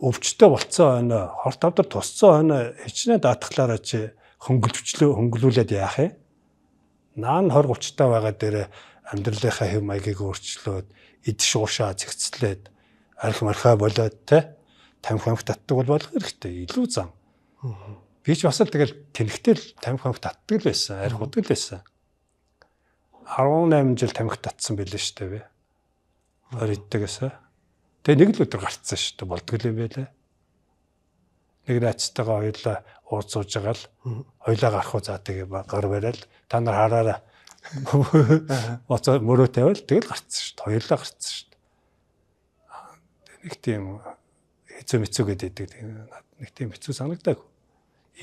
Өвчтөй болцсон хойно хорт авдар тусцсан хойно хичнээн даатгалаараа чи хөнгөлүүлээд яах юм? Наан 20 30 та байгаа дээр амьдралынхаа хэв маягийг өөрчлөөд идэж уушаа зэгцлээд арх мархаа болоод те тамхи татдаг бол болох хэрэгтэй илүү зам. Би ч бас л тэгэл тэнхтэл тамхи татдаг л байсан, арх удаг л байсан. 18 жил тамхи татсан байлээ шүү дээ би. Ориддагээс. Тэгээ нэг л өдөр гарцсан шүү дээ болдгол юм байлаа. Нэг найзтайгаа хоёулаа ууз сууж байгаа л хоёулаа гарах уу за тэгээ гар барайл та нар хараараа оцоо мөрөө тавиал тэгэл гарцсан шүү дээ. Хоёулаа гарцсан шүү дээ. Нэг тийм хэцүү мэцүү гэдэг нэг тийм хэцүү санагдаагүй.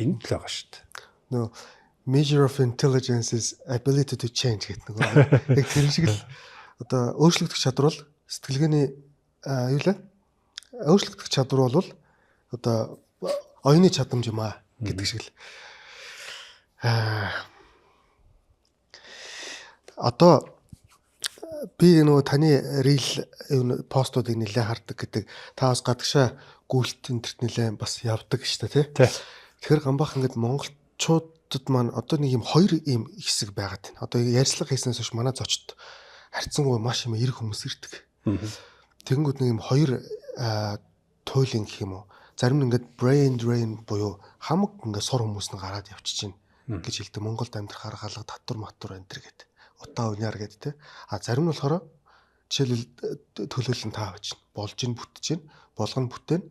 Энд л байгаа шүү дээ. No measure of intelligence is ability to change гэдэг нэг. Яг тэр шиг л одоо өөрчлөгдөх чадвар бол сэтгэлгээний юу лээ? Өөрчлөгдөх чадвар бол одоо оюуны чадамж юм аа гэдэг шиг л. Одоо би нөгөө таны рил постуудыг нэлээд хардаг гэдэг та бас гадагшаа гүйлт интернет нэлээд бас явдаг шүү дээ тий. Тэгэхээр гамбах ингээд монголчуудад маань одоо нэг юм хоёр юм хэсэг байгаад байна. Одоо ярьцлага хийснээс хойш манай зочд харьцангуй маш юм эрг хүмүүс ирдэг. Тэгэнгүүт нэг юм хоёр туйлын гэх юм уу. Зарим нь ингээд brain drain буюу хамаг ингээд сур хүмүүс нь гараад явчих чинь гэж хэлдэг. Монголд амьдрахаар галга татвар матур энэ төр гэдэг. Утаа уняар гэдэг те. А зарим нь болохоор жишээлбэл төлөөлөл нь таавч болж ин бүтэж ин болгоно бүтээн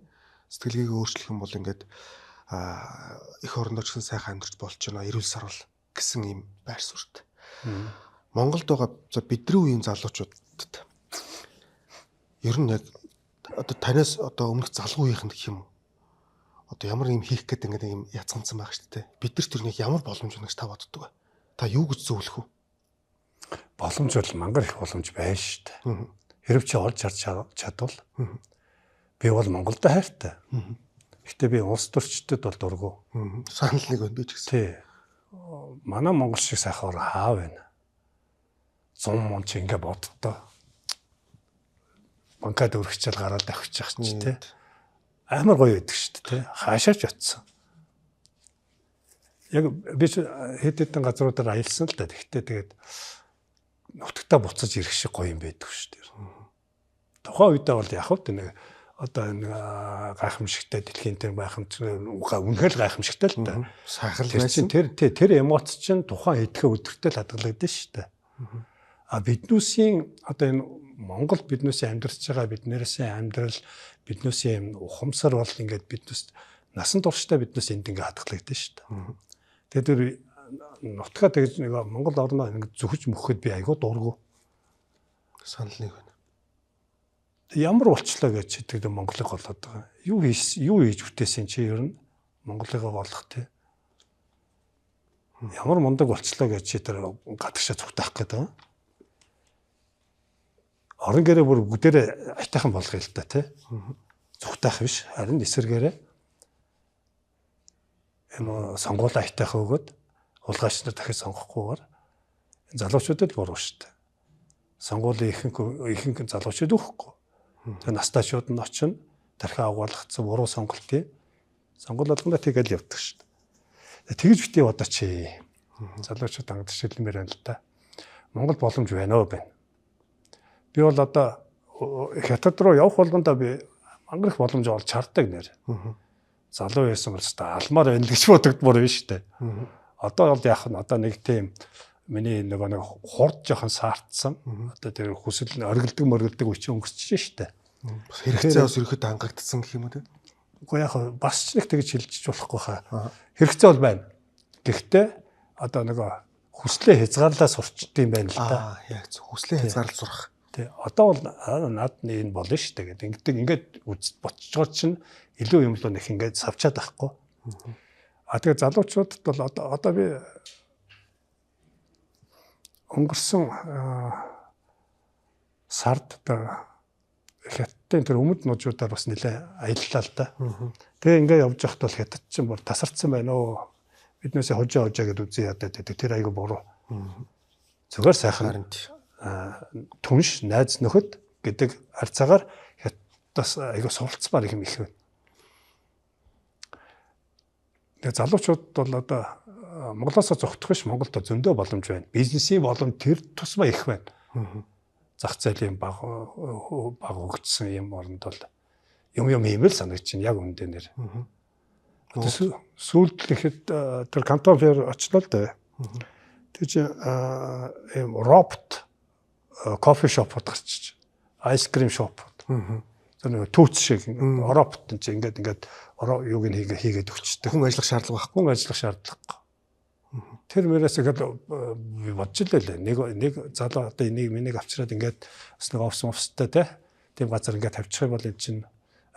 сэтгэлгээг өөрчлөх юм бол ингээд их орондоо ч гэсэн сайхан амьдарч болж байна. Эрүүл сарвал гэсэн юм байр суурьтай. Монголд байгаа бидний үеийн залуучуудад ер нь яг одоо танаас одоо өмнөх залуу үеийнх нь гэх юм одоо ямар юм хийх гэдэг ингээд юм яцганцсан байх шүү дээ. Бид нар тэрнийг ямар боломж байна гэж та боддог вэ? Та юу гэж зөвлөх вэ? Боломж бол мангар их боломж байна шүү дээ. Хэрв чи олж харж чадвал би бол Монголд хайртай. Гэтэ би улс төрчдөд бол дургу. Санал нэг байна би ч гэсэн. Тий. манай монгол шиг сайхаар хаав байна. 100 мон чи ингээ боддоо. Банкад өргөчл гараад авчих ч тий. Амар гоё байдаг шүү дээ тий. Хаашаач утсан. Яг би хэд хэдэн газруудаар аялсан л да. Тэгтээ тэгээд нутагтаа буцаж ирэх шиг гоё юм байдаг шүү дээ. Тухайн үедээ бол яг хөө нэг одоо энэ гайхамшигтай дэлхийн тэр үнэхээр гайхамшигтай л да. Сахал байсан. Тэр эмоц чинь тухайн эдгээр өдөртөө л хадгалагдсан шүү дээ. А биднүүсийн одоо энэ Монгол биднүүсийн амьдарч байгаа биднээсээ амьдрал биднүүсийн ухамсар бол ингээд биднээс насан туршдаа биднээс энд ингээд хадгалагдсан шүү дээ. Тэгээд нутгаа тэгж нэг Монгол орноо ингээд зүхэж мөхөд би айгүй дургу. Санал нэг байна. Ямар болчлоо гэж чидэг Монголыг голоод байгаа. Юу хийж бүтээсэн чи ер нь Монголыг голох тий. Ямар мундаг болчлоо гэж чи тэр гадагшаа зүгтаах гэдэг. Орон гэрээ бүр бүгдээрээ айтайхан болгоё л да тий. Зүгтаах биш. Харин эсэргээрээ энэ сонгуулаа айтайхан өгөөд улгаач нар дахиж сонгохгүйгээр энэ залуучуудад буруу шүү дээ. Сонгуулийн ихэнх залуучууд өгөхгүй. Тэгээ настайчууд нь очино тархи агуулгацсан буруу сонголтыг сонгуул болгоно тэгэл явдаг шүү дээ. Тэгж битгий одоо чи залуучууд ангидшилмээр байна л да. Монгол боломж байна уу байна. Би бол одоо хятад руу явах болгондоо би мангар их боломж олж чарддаг нэр. Залуу байсан бол та алмаар байна гэж бодогдмоор байна шүү дээ. Одоо бол яах нь одоо нэг тийм миний нэг хурд жоохон саартсан. Одоо тэр хүсэл оргилдог үчи өнгөрч шүү дээ. Хэрэгцээ бас ерөөд хангагдсан гэх юм уу те? Уу яг бас ч нэг тэгж хэлчих болохгүй хаа. Хэрэгцээ бол байна. Гэхдээ одоо нэг хүслээ хязгаарлаа сурчдсан юм байна л да. Яг хүслээ хязгаарлал сурах. Тэ одоо бол наад энэ болно шүү дээ гэдэг. Ингээд ботчгоор чинь илүү юм л нэг ингээд савчаад байхгүй. Тэгээ залуучуудад бол одоо би өнгөрсөн сард хятадын тэр өмнөд нуужуудаар бас нэлээ аяллаа л да. Тэгээ ингээд явж байхад бол хятад чинь бүр тасарсан байна уу. Биднээсээ хожоо гэдээ үзье ядаад тэр айгу буруу. Зүгээр сайхан түнш найз нөхөд гэдэг арцаагаар хятадаас айгу суралцмаар юм их байна. Тэгээ залуучууд бол одоо Монголоос зогтох биш Монголд зөндөө боломж байна. Бизнесийн боломж тэр тусмаа их байна. Зах зээлийн баг хөгжсөн юм оронд бол юм хиймэл санагч чинь яг үндэ нэр. Сүүлд ихэд тэр кантон фер очлоо л да. Тэр чинь ийм робот кофе шоп гарч айскрим шоп. Тэр түүц шиг робот чинь ингээд юуг нь хийгээд өгчдөг. Хүн ажиллах шаардлага байхгүй. Хүн ажиллах шаардлага. Тэр мөрөөс ихэд бодж илээ. Нэг залуу одоо энийг миний авчираад ингээд бас нэг офстой те. Тийм газар ингээд тавьчих юм бол энэ чинь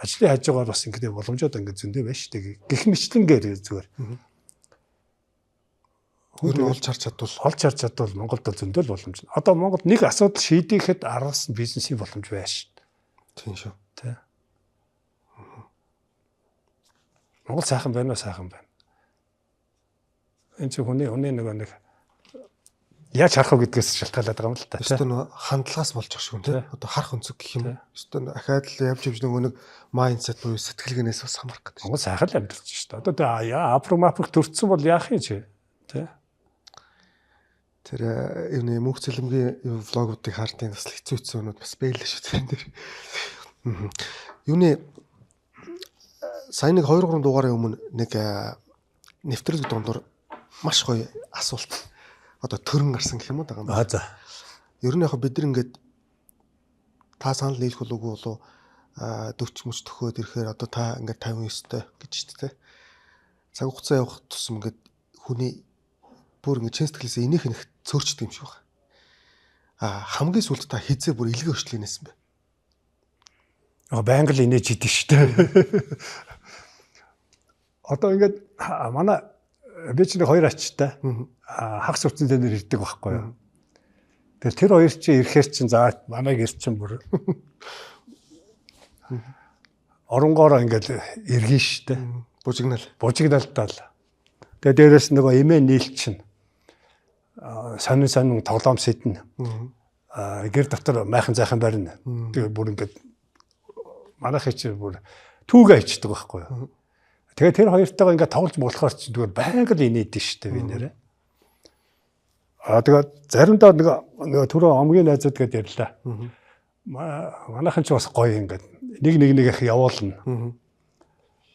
ажлын хажуугаар бас ингээд боломжууд ингээд зөндөө байна шүү дээ. Гэх мэтлэнгээр зүгээр. Хүн олж харж чадвал Монголд зөндөө боломж. Одоо Монголд нэг асуудал шийдэхэд араас нь бизнесийн боломж байна шүү дээ. Тийм шүү. Тэ. Монгол сайхан байна уу сайхан байна. Энэ ч хүний нэг яаж харах вэ гэдгээс шалтгаалаад байгаа юм л та. Өөртөө хандлагаас болж ах шүү нэ. Одоо харах өнцөг гэх юм. Өөртөө ахаад л явж нөгөө нэг майндсет буюу сэтгэлгээнээс бас хамрах гэдэг. Монгол сайхан л амьдарч шүү дээ. Одоо апромапк төрцсөн бол яах юм чи? Тэ. Тэр юуны мөнх цэлмгийн влогуудыг хардын бас хэцүү юмуд бас бэлээ шүү дээ. Юуны сайн нэг 2-3 дугаарын өмнө нэг нэвтрүүлэг дундуур маш гоё асуулт одоо төрөн гарсан гэх юм уу даа. За. Ер нь яг бид нар ингээд та санал нийлэх болоогүй болоо 40 мөч төхөөд ирэхээр одоо та ингээд 59-тэй гэж шүү дээ. Цаг хугацаа явах тусам ингээд хүний бүр ингээд чин сэтгэлээсээ энийх нэг цөөрчдөг юм шиг байна. Хамгийн сүүлд та хизээ бүр илгээ өрчлөө нээсэн бэ. Байнга л инээж идэв шүү дээ. Одоо ингээд манай би ч нэг 2 ачтай хагас утсан дээр ирдэг байхгүй юу. Тэр хоёр чи ирэхээр чин за манайг ир чин бүр оронгоороо ингээд иргэн штэ. Бужигналтай л. Тэгээ дээрэс нөгөө эмээ нийлчин сонин тоглоом сэдэн. Гэр дотор майхан зайхан барина. Тэгээ бүр ингээд манайх чи бүр түүгээ хийдэг байхгүй юу. Тэгээ тэр хоёртойгоо ингээд тоглож болохоор чи зүгээр байнга л инээдэг шүү дээ би нэрээ. Тэгээ заримдаа нөгөө түрүү омгийн найзууд гэдээ ярьлаа. Манайхан ч бас гоё ингээд нэг их явуулна.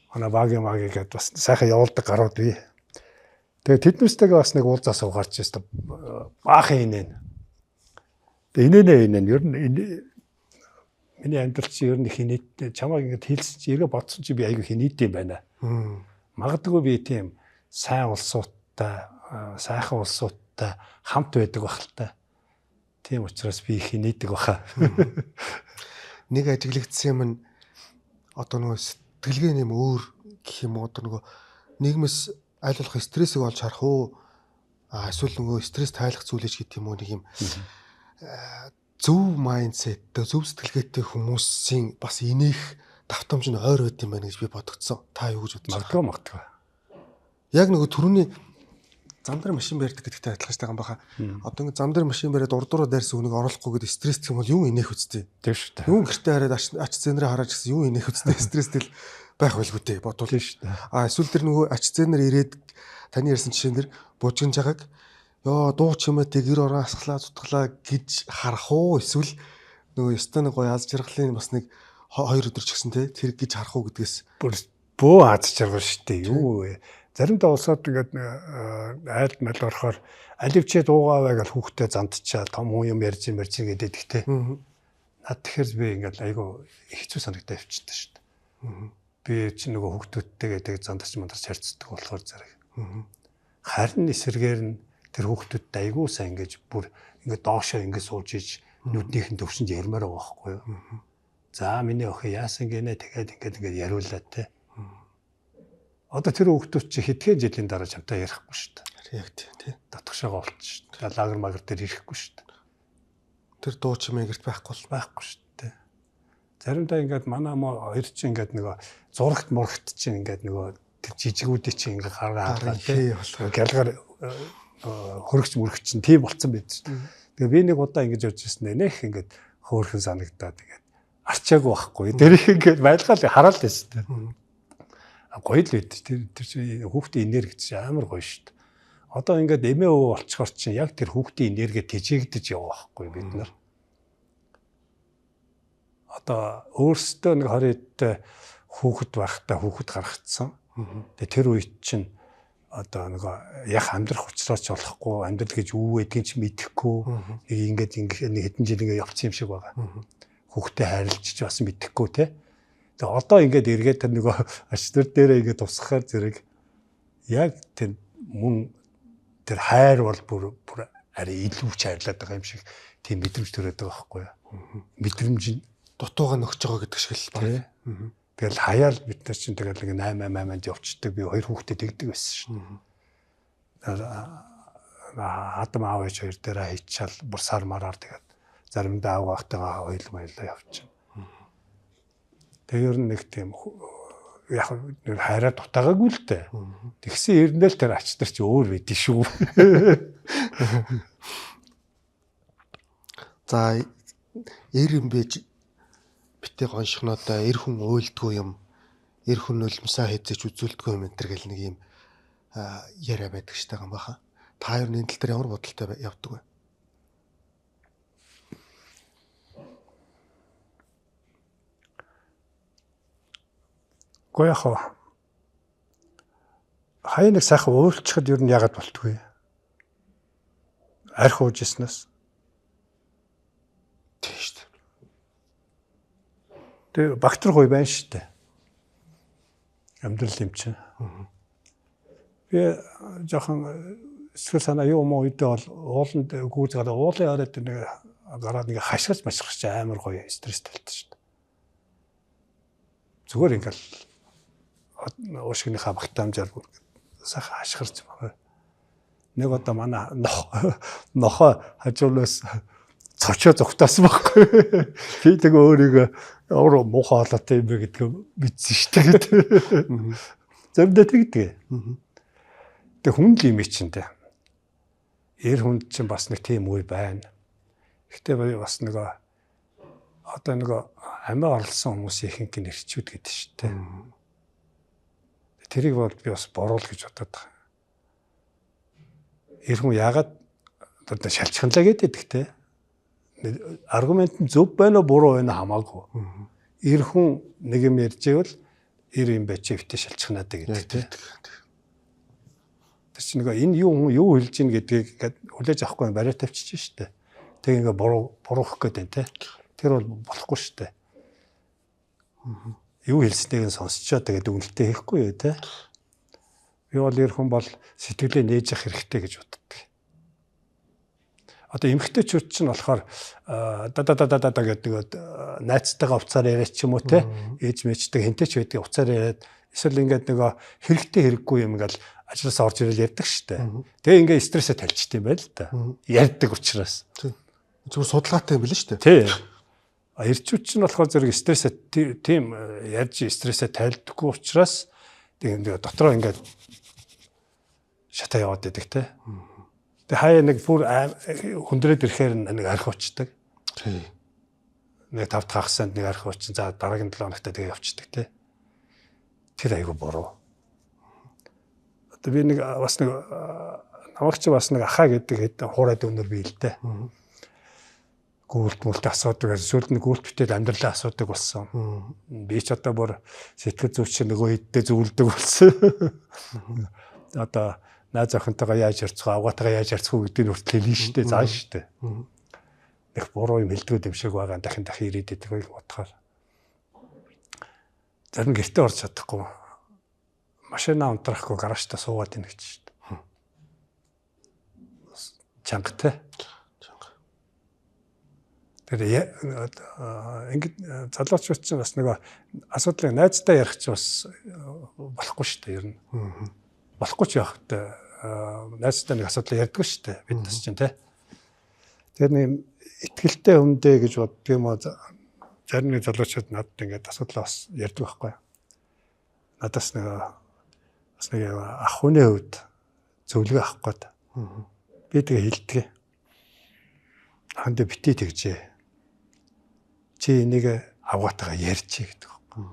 Манай багийн гэдэг бас сайхан явуулдаг гарууд бий. Тэгээ тэднүүстэйгээ бас нэг уулзаас гарч ирсэн баахан инээн. Тэгээ инээн ер нь миний амьдрал чи ер нь хинэт чамайг ингээд хэлсэн чи эргээ бодсон чи би айгүй хинэт юм байна. Магадгүй би тийм сайн улсуудтай сайхан улсуудтай хамт байдаг бах л та. Тийм учраас би хинээдэг баха. Нэг ажиглагдсан юм нь одоо нөгөө сэтгэлгээ нэм өөр гэх юм уу одоо нөгөө нийгмээс аль болох стрессийг олж харах уу эсвэл нөгөө стресс тайлах зүйлэж гэдэг юм уу нэг юм зөв майндсет зөв сэтгэлгээтэй хүмүүсийн бас инех давтамж нь ойр байд юм байна гэж би бодогдсон. Та юу гэж бодож байна? Магадгүй. Яг нөгөө түрүүний зам дээр машин барьдаг гэдэгтэй адилхан штайгаан баха. Одоо ингэ зам дээр машин бариад урдуураа дайрсан үнийг оруулахгүй гэдэг стресстэй юм бол юу инех үстэй. Тийм шүү дээ. Юу гэртээ хараад ач зээнрээ хараач гэсэн юу инех үстэй стресстэй байх байлгүй дээ бодвол шүү дээ. Эсвэл тэр нөгөө ач зээнэр ирээд таны ярьсан жишээн дэр бужигн жагааг ёо дуу чимээтэй гэр орон асглаа зутглаа гэж харах уу эсвэл нөгөө ёстой нэг гоё аз жаргалын бас нэг 2 өдөр ч гэсэн тэр гэж харах уу гэдгээс бөө аз жаргал шүү дээ. Юу вэ? Заримдаа улсууд ингээд айлд мал орохоор аливчээ дуугааваа гэж хүүхдээ зандчаа том хүн юм ярьж гэдэг ихтэй. Наад тэгэхээр би ингээд айгу хэцүү санагдаад явчихсан шүү дээ. Би чи нөгөө хүүхдүүдтэйгээ тэг зандарч мандарч харьцдаг болохоор зэрэг. Харин эсэргээр нь тэр хүүхдүүдтэй айгу сайн ингэж бүр ингээд доошоо ингэж сууж иж нүднийхэн төвшөнд ярмаар байгаа байхгүй юу. За миний охин яасан гинэ тэгээд ингээд яриулаад те. Одоо тэр хүүхдүүд чи хэдхэн жилийн дараа чамтай ярихгүй шүү дээ. Яг тийм. Татгшаага болчих шүү дээ. Лагер магер дээр ирэхгүй шүү дээ. Тэр дуу чимээгэрт байхгүй шүү дээ. Заримдаа ингээд манай хоёр чи ингээд нөгөө зурагт мурагт чи ингээд нөгөө тэр жижигүүдийг чи ингээд гараа тийм гялгаар хөрөгч мөрөгч чинь тийм болцсон байд. Тэгээ би нэг удаа ингэж явж ирсэн нэх ингээд хөөрхөн санагдаад ингээд арчаагүй байхгүй. Тэр их ингээд байлгаал хараал байсан тийм. Гоё л байд. Тэр чинь хүүхдийн энерги гэж амар гоё шүү дээ. Одоо ингээд эмээ өвөө болчихоор чинь яг тэр хүүхдийн энерги тэжээгдэж яваа байхгүй бид нар. Одоо өөрсдөө нэг 20-д хүүхэд байхдаа хүүхэд гаргацсан. Тэгээ тэр үед чинь одоо нэг яг амьдрах учраас ч болохгүй амьдрал гэж юу гэдгийг ч мэдэхгүй нэг хэдэн жил ингээд явцсан юм шиг байгаа. Хүүхдэд хайрлаж бас мэдэхгүй те. Тэгээ одоо ингээд эргээд тэр нөгөө ачлал дээрээ ингээд тусахаар зэрэг яг тэр мөн тэр хайр бол бүр арай илүү ч хайрлаад байгаа юм шиг тийм мэдрэмж төрөөд байгаа байхгүй юу. Мэдрэмж нь дутууга нөхж байгаа гэдэг шиг л байна. Тэгэл хаяал бид нар чинь тэгэл 8-8-нд явчихдаг. Би 2 хүүхдэд тэгдэг байсан шин. Хадам аав ээж хоёр дээрээ хийчихэл бурсаар мараар тэгээд заримдаа аав ахтайгаа ойлмойлоо явчихна. Тэр нэг тийм яг хайраа дутаагаагүй л дээ. Тэгсэн ирнэл тэр ач нар чи өөр байдгийг шүү. За эр юм бэж битээ гоншихнуудаа эр хүн уйлдгүй юм, эр хүн нулимсаа хийцэж үзүүлдэггүй юм энэ төр гэл нэг юм яриа байдаг штэ гам баха. Та хоёр энэ тал дээр ямар бодолтой явдаг вэ? Гоо яхаа. Хаяа нэг сайхан уйлчихад ер нь яагаад болтгүй? Арх уужснаас. Тийм штэ. Тэгээ бактер гоё байна штэ. Амьдрал юм чинь. Би жоохон эсвэл санаа юу мó үедээ бол ууланд гүйцгээд уулын ороод нэг гараад нэг хашгирч машгирч амар гоё стресс талтай штэ. Зүгээр ингээл уушгийнхаа багтаамжаар сайхан хашгирч байгаа. Нэг одоо манай нохоо хажуунаас цочоо зүгтаасан байхгүй. Би тэг өөрийгөө өөр муухай халаатай юм бэ гэдгийг мэдсэн шүү дээ. Зөвдөө тэгдэг. Тэг хүн л юм чиндээ. Эр хүнд чинь бас нэг тийм үе байна. Гэхдээ бас нөгөө одоо нөгөө амиа орлсон хүмүүсийн ихэнх нь эрчүүд гэдэг шүү дээ. Тэрийг бол би бас буруу л гэж бодоод байгаа. Эр хүн яагаад одоо шалчханлаа гэдэг те. Аргумент нь зөв байна уу буруу байна хамаагүй. Эр хүн нэг юм ярьж ивэл эр юм байж өвтө шалчхнаад гэдэг те. Тэр чинь нөгөө энэ юу хэлж ийн гэдгийг хүлээж авахгүй бариа тавьчих шүү дээ. Тэг ингээ буруух гээд байна те. Тэр бол болохгүй шүү дээ. Юу хэлснийг нь сонсчоо тэгээд үнэлтээ хийхгүй юу те. Би бол эр хүн бол сэтгэлээ нээж явах хэрэгтэй гэж боддог. Одоо эмэгтэйчүүд чинь болохоор да гэдэг найзтайгаа уцаар яриач юм уу те. Ээж мэждэг хинтэй ч байдаг уцаар яриад эсвэл ингээд нөгөө хэрэгтэй хэрэггүй юм ингээл ажлаас орж ирэл ярьдаг штэ. Тэгээ ингээ стрессээ талчт юм байл л да. Ярьдаг учраас. Зүгээр судалгаатай юм билээ штэ. Тий. Эрчүүд чинь болохоор зэрэг стрессээ тийм ярьж стрессээ тайлдаггүй учраас тэгээ дотроо ингээд шатаа яваад байдаг те. Тэгээ хаяа нэг бүр хүндрээд ирэхээр нэг арх уучдаг. Тий. Нэг 5 дахь хагасанд нэг арх уучин за дараагийн 7 хоногт тэгээ явчихдаг те. Тэр айгүй буруу. Одоо би нэг бас нэг намагч бас нэг ахаа гэдэг хэд хуурайд өнөр би л дээ. Гүйлт мүлт асуудаг, эсвэл нэг гүйлт битэл амьдралаа асуудаг болсон. Би ч одоо бүр сэтгэл зүйч нөгөө хэддээ зөвлөдөг болсон. Одоо найз охинтойгоо яаж ярьцгаа, авгаатайгаа яаж ярьцгаа гэдэг нь хүртэл хэлнэ шүү дээ, зааш шүү дээ. Их буруу юм хэлдэг юм шиг байгаа дахин ирээд идэг байг бодохоор. Зарим гэртээ орж чадахгүй. Машина унтрахгүй гаражтаа суугаад ийн гэж шүү дээ. Чангатай. Тэгээд ингээд залуучууд чинь бас нэг асуудлыг найзтай ярих ч бас болохгүй шүү дээ ер нь. Болохгүй ч яах вэ? Найзтай нэг асуудал ярьдгүй шүү дээ бид нас чинь тий. Тэгээд нэг ихтгэлтэй хүндээ гэж боддог юм уу? Зарим нэг залуучууд надад ингээд асуудал бас ярьдаг байхгүй. Надаас нэг ах хүний хувьд зөвлөгөө авах гээд. Би тэгээ хэлдэг. Хандаа битээ тэгжээ. Чи энийг авгаатайгаа ярьчих гэдэг байхгүй.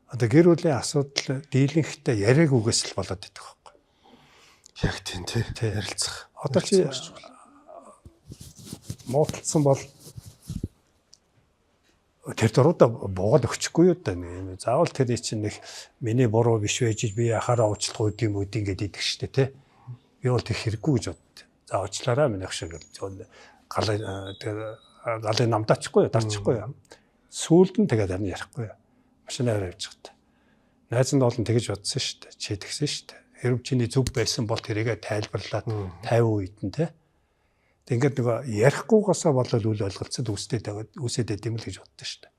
Одоо гэр бүлийн асуудал дийлэнхтэй яриаг үгээс л болоод идэх байхгүй. Яг тийм тий. Ярилцах. Одоо чи муудалцсан бол тэр дөрүүдэ буугаад өгчихгүй юу да нэг. Заавал тэр чинь нэг миний буруу биш байж би яхаараа уучлах үед юм үд ингээд идэх штэ тий. Би бол тэр хэрэггүй гэж боддог. За уучлаарай минь ах шиг галын намдаачихгүй дарчихгүй. Сүүлд нь тэгээд харин ярихгүй. Машинаар явж байгаа. Найз нь олон тэгэж бодсон шүү дээ. Чи тэгсэн шүү дээ. Хэрв чиний зөв байсан бол тэрийгэ тайлбарлаад 50 үед нь те. Тэг ингээд нөгөө ярихгүйгаасаа болол үл ойлголцод үсээд байд юм л гэж боддоо шүү дээ.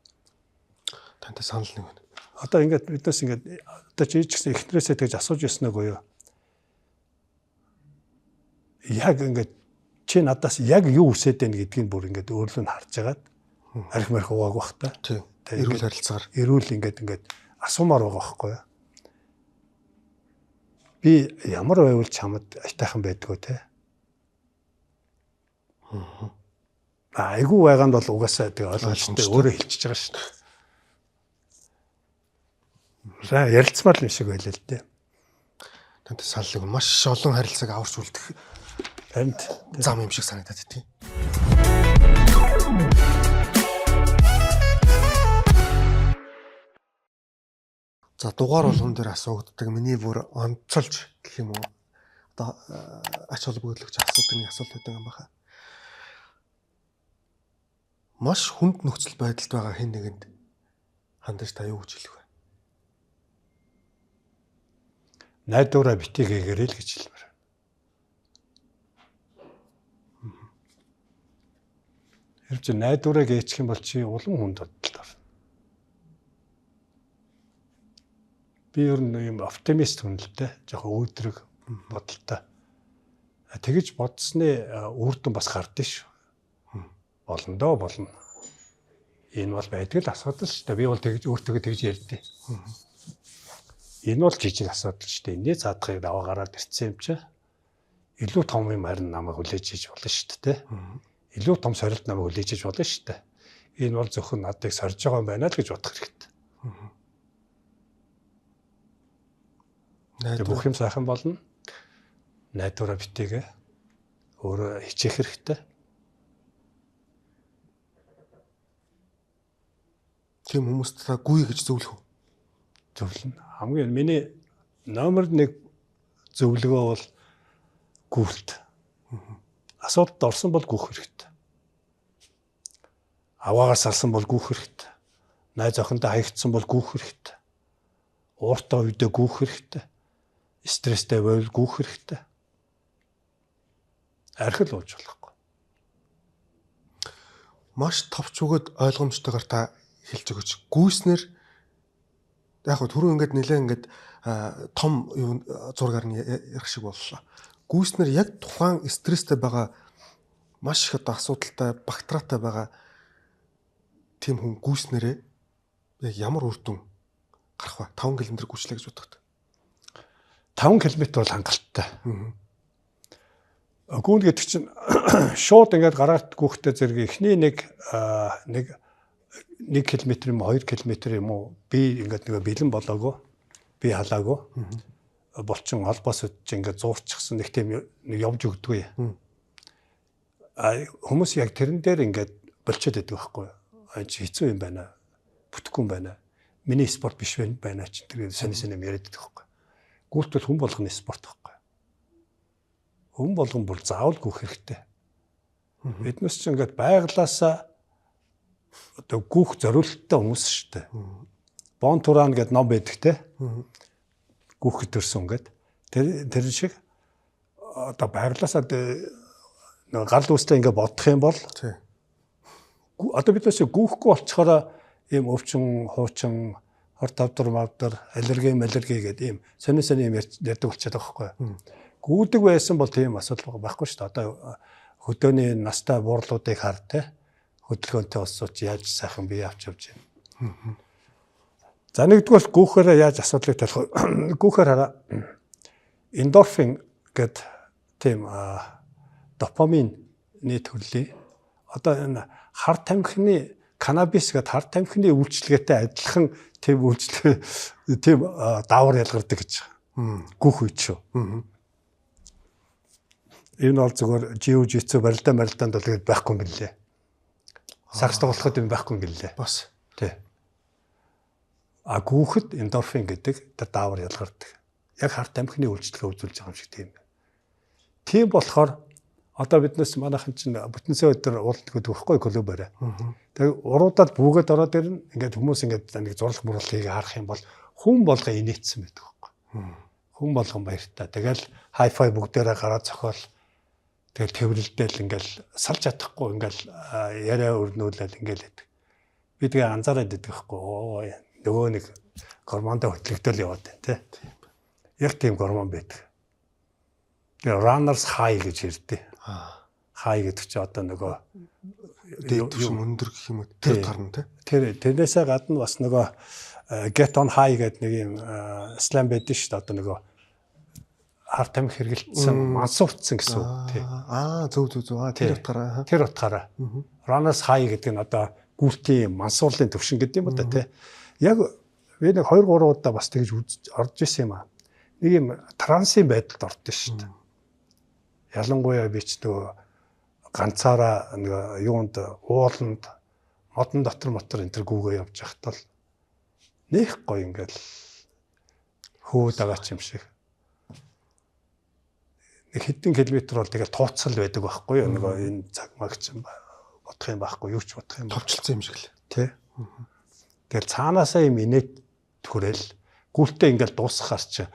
Тантай санал нэг байна. Одоо ингээд биднээс ингээд одоо чи ч гэсэн эхнэрээсээ тэгж асууж яснаа гоё. Яг ингээд чи надаас яг юу үсээд байна гэдгийг бүр ингээд өөрлөө нь харж агаад арх марх угааг бах та. Тийм. Эрүүл харилцаагаар. Эрүүл ингээд асуумаар байгаа байхгүй юу? Би ямар байвал чамд айтайхан байдгүй те. Айгуу байгаанд бол угаасаа тэгээ ойлгомжтой өөрөө хэлчихэж байгаа шүү дээ. За ярилцмаар юм шиг байлаа л дээ. Тантай санал нэг маш олон харилцааг аварч үлдэх Энд зам юм шиг санагдаад тийм. За дугаар болгон дээр асуудаг миний бүр онцолж гэх юм уу. Одоо ач холбогдлогч асуудаг нэг асуулт байдаг юм баха. Маш хүнд нөхцөл байдалд байгаа хэн нэгэнд хандаж та юу гэж хэлэх вэ? найдвараа битгийгээрэй л гэж хэлмээр. Хэрвээ чи найдвараа гээчих юм бол чи улам хүнд бодлоо. Би ер нь юм оптимист хүн л дээ. Жохоо өөдрөг бодолтой. Тэгэж бодсны үр дүн бас гардыг шүү. Болно. Энэ бол байдаг л асуудал шүү дээ. Би бол тэгж өөртөө тэгж ярьдээ. Энэ бол жижиг асуудал шүү дээ. Эний заадахыг даваа гараад ирсэн юм чи. Илүү том юм харин намайг хүлээж иж болно шүү дээ. Илүү том сорилт намайг хүлээж иж болно шүү дээ. Энэ бол зөвхөн надыг сорж байгаа юм байна л гэж бодох хэрэгтэй. Тэгээ бүх юм сайхан болно. Найдвараа битээгээ өөрөө хичээх хэрэгтэй. Тийм хүмүүст та гүй гэж зөвлөх үү? Зөвлөн. Хамгийн миний номер 1 зөвлөгөө бол гүйлт. Асуудалд орсон бол гүөх хэрэгтэй. Аваагаар салсан бол гүөх хэрэгтэй. Найз охинтой хаягдсан бол гүөх хэрэгтэй. Ууртай үедээ гүөх хэрэгтэй. Стресстэй байвал гүөх хэрэгтэй. Архил ууж болохгүй. Маш товч өгöd ойлгомжтойгоор та хэлж өгөөч. Гүйснэр яг хөө түрүү ингээд нэлээ ингээд том юу зургаар нь ярих шиг боллоо. Гүйснэр яг тухайн стресстэй байгаа маш их одоо асуудалтай, багтраатай байгаа тийм хүн гүйснэрээ яг ямар үр дүн гарах вэ? 5 км гүйчлээ гэж боддог. 5 км бол хангалттай. Гүүн гэдэг чинь шууд ингээд гараад гүөхтэй зэрэг эхний нэг км юм уу 2 км юм уу би ингээд нэг бэлэн болоогүй би халаагүй болчин холбоос үдч ингээд зуурчихсан нэг тийм нэг явж өгдөггүй. Хүмүүс яг тэрэн дээр ингээд болчиход байдаг байхгүй юу? Чи хэцүү юм байна. Бүтэхгүй юм байна. Миний спорт биш байна ч тэр сони юм яриад байдаг байхгүй юу? Гүйлт бол хүн болгоны спорт байхгүй юу? Хүн болгон бүр заавал гүөх хэрэгтэй. Биднес ч ингээд байглаасаа одоо гүөх зориулттай хүмүүс шүү дээ. Бон Туран гэдэг ном байдаг те. Гүөх төрсөн ингээд. Тэр шиг одоо байглаасаа нэг гал үстэй ингээд бодох юм бол одоо биднес гүөхгүй болчохоор ийм өвчин, хуучин, 25 мавдар, аллерги гэдэг ийм сони юм ярьдаг болчиход байгаа байхгүй юу? Гүйдэг байсан бол тийм асуудал байхгүй шүү дээ. Одоо хөдөөний настай буурлуудыг хар те. Хөдөлгөөнтэй улсууч яаж сайхан бие авч явж байна. За нэгдүгээр гүүхээр яаж асуудлыг талах вэ? Гүүхээр хараа эндорфин гэдэг тийм допамины төрлийн одоо энэ хар тамхины канабис гэдэг хар тамхины үйлчлэгээтэй адилхан тийм үйлчлэгээ тийм даавар ялгардаг гэж. Гүүх үед шүү. Энэ бол зөвхөн jiu-jitsu барилдаанд бол тэгээд байхгүй юм билээ. Сакс тоглоход юм байхгүй юм гэлээ. Бас тий. А гүүхэд эндорфин гэдэг тэр даавар ялгардаг. Яг хар тамхины үйлчлэгээ үзүүлж байгаа юм шиг тийм. Тийм болохоор одоо биднес манайхан чинь бүтэнсээ өдөр уулдаг гэдэг байхгүй клубаараа. Тэгээ уруудаад бүгэд ороод ирнэ. Ингээд хүмүүс ингээд нэг зурлах мурлахыг харах юм бол хүн болго инээдсэн байдаг байхгүй. Хүн болгон баяртай. Тэгэл хай-фай бүгдээрээ гараад зохиол тэгэл тэрвэрлдэл ингээл салж чадахгүй ингээл яриа өрнүүлэл ингээл байдаг. Би тэгээ анзаараад байдаг байхгүй. Нөгөө нэг гормондоо хөтлөгдөл яваад байна тий. Яг тийм гормон байдаг. Тэгээ runners high гэж ярьдээ. High гэдэг чинь одоо нөгөө дэвтвшин өндөр гэх юм уу тэр гарна тий. Тэрнээсээ гадна бас нөгөө get on high гэдэг нэг юм слам байдаг шүү дээ. Одоо нөгөө хар тамхи хэрэгэлсэн мансуурцсан гэсэн үг тий. Зөв. Тэр утгаараа. Тэр утгаараа. Runners high гэдэг нь одоо гүртийн мансуурлын төвшин гэдэг юм да тий. Яг би нэг 2-3 удаа бас тэгж орж исэн юм аа. Нэг юм трансын байдалд ордсон шүү дээ. Ялангуяа би ч нөгөө ганцаараа нэг юунд ууланд модон дотор энэ төр гүүгээ явж байхад л нэх гоё ингээл хөө дагаач юм шиг. Нэг хэдэн километр бол тэгэл тууцсал байдаг байхгүй юу? Нөгөө энэ цаг магч бодох юм байхгүй юу ч бодох юм. Товчлцсон юм шиг л. Тэ. Тэгэл цаанаасаа юм инээд төрөл гүлтээ ингээл дуусгахаар чи.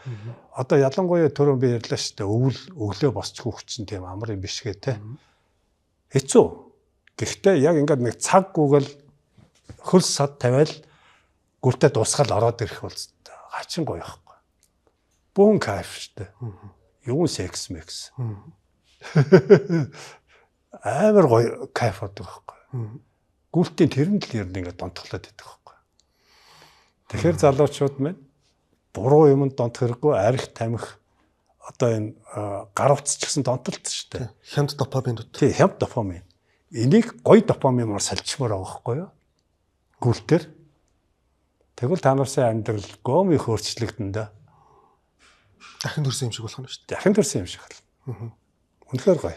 Одоо ялангуяа түрүүн би ярьлаа шүү дээ. Өвөл өглөө босч хүүхчин тийм амар юм биш гээ те. Хэцүү. Гэхдээ яг ингээд нэг цаг гүгэл хөлс сад тавиал гүлтээ дуусгаал ороод ирэх бол хачин гоё байхгүй. Бүүн кайф шүү дээ. Юу секс мэкс. Амар гоё кайф болдог байхгүй. Гүлтийн тэрэнд л ер нь ингээд донтглоод идэх байхгүй. Тэгэхээр залуучууд маань буруу юмд донт хэрэггүй арх тамхи одоо энэ гар утас ч гэсэн донтолт шүү дээ. Хямд допаминууд. Тий, хямд допамин. Энийг гоё допаминаар салжмаар байгаа байхгүй юу? Гүлтэр. Тэгвэл та нарын амьдрал гом их өөрчлөгдөн дээ. Дахин төрсөн юм шиг болох нь шүү дээ. Дахин төрсөн юм шиг байна. Үнэхээр гоё.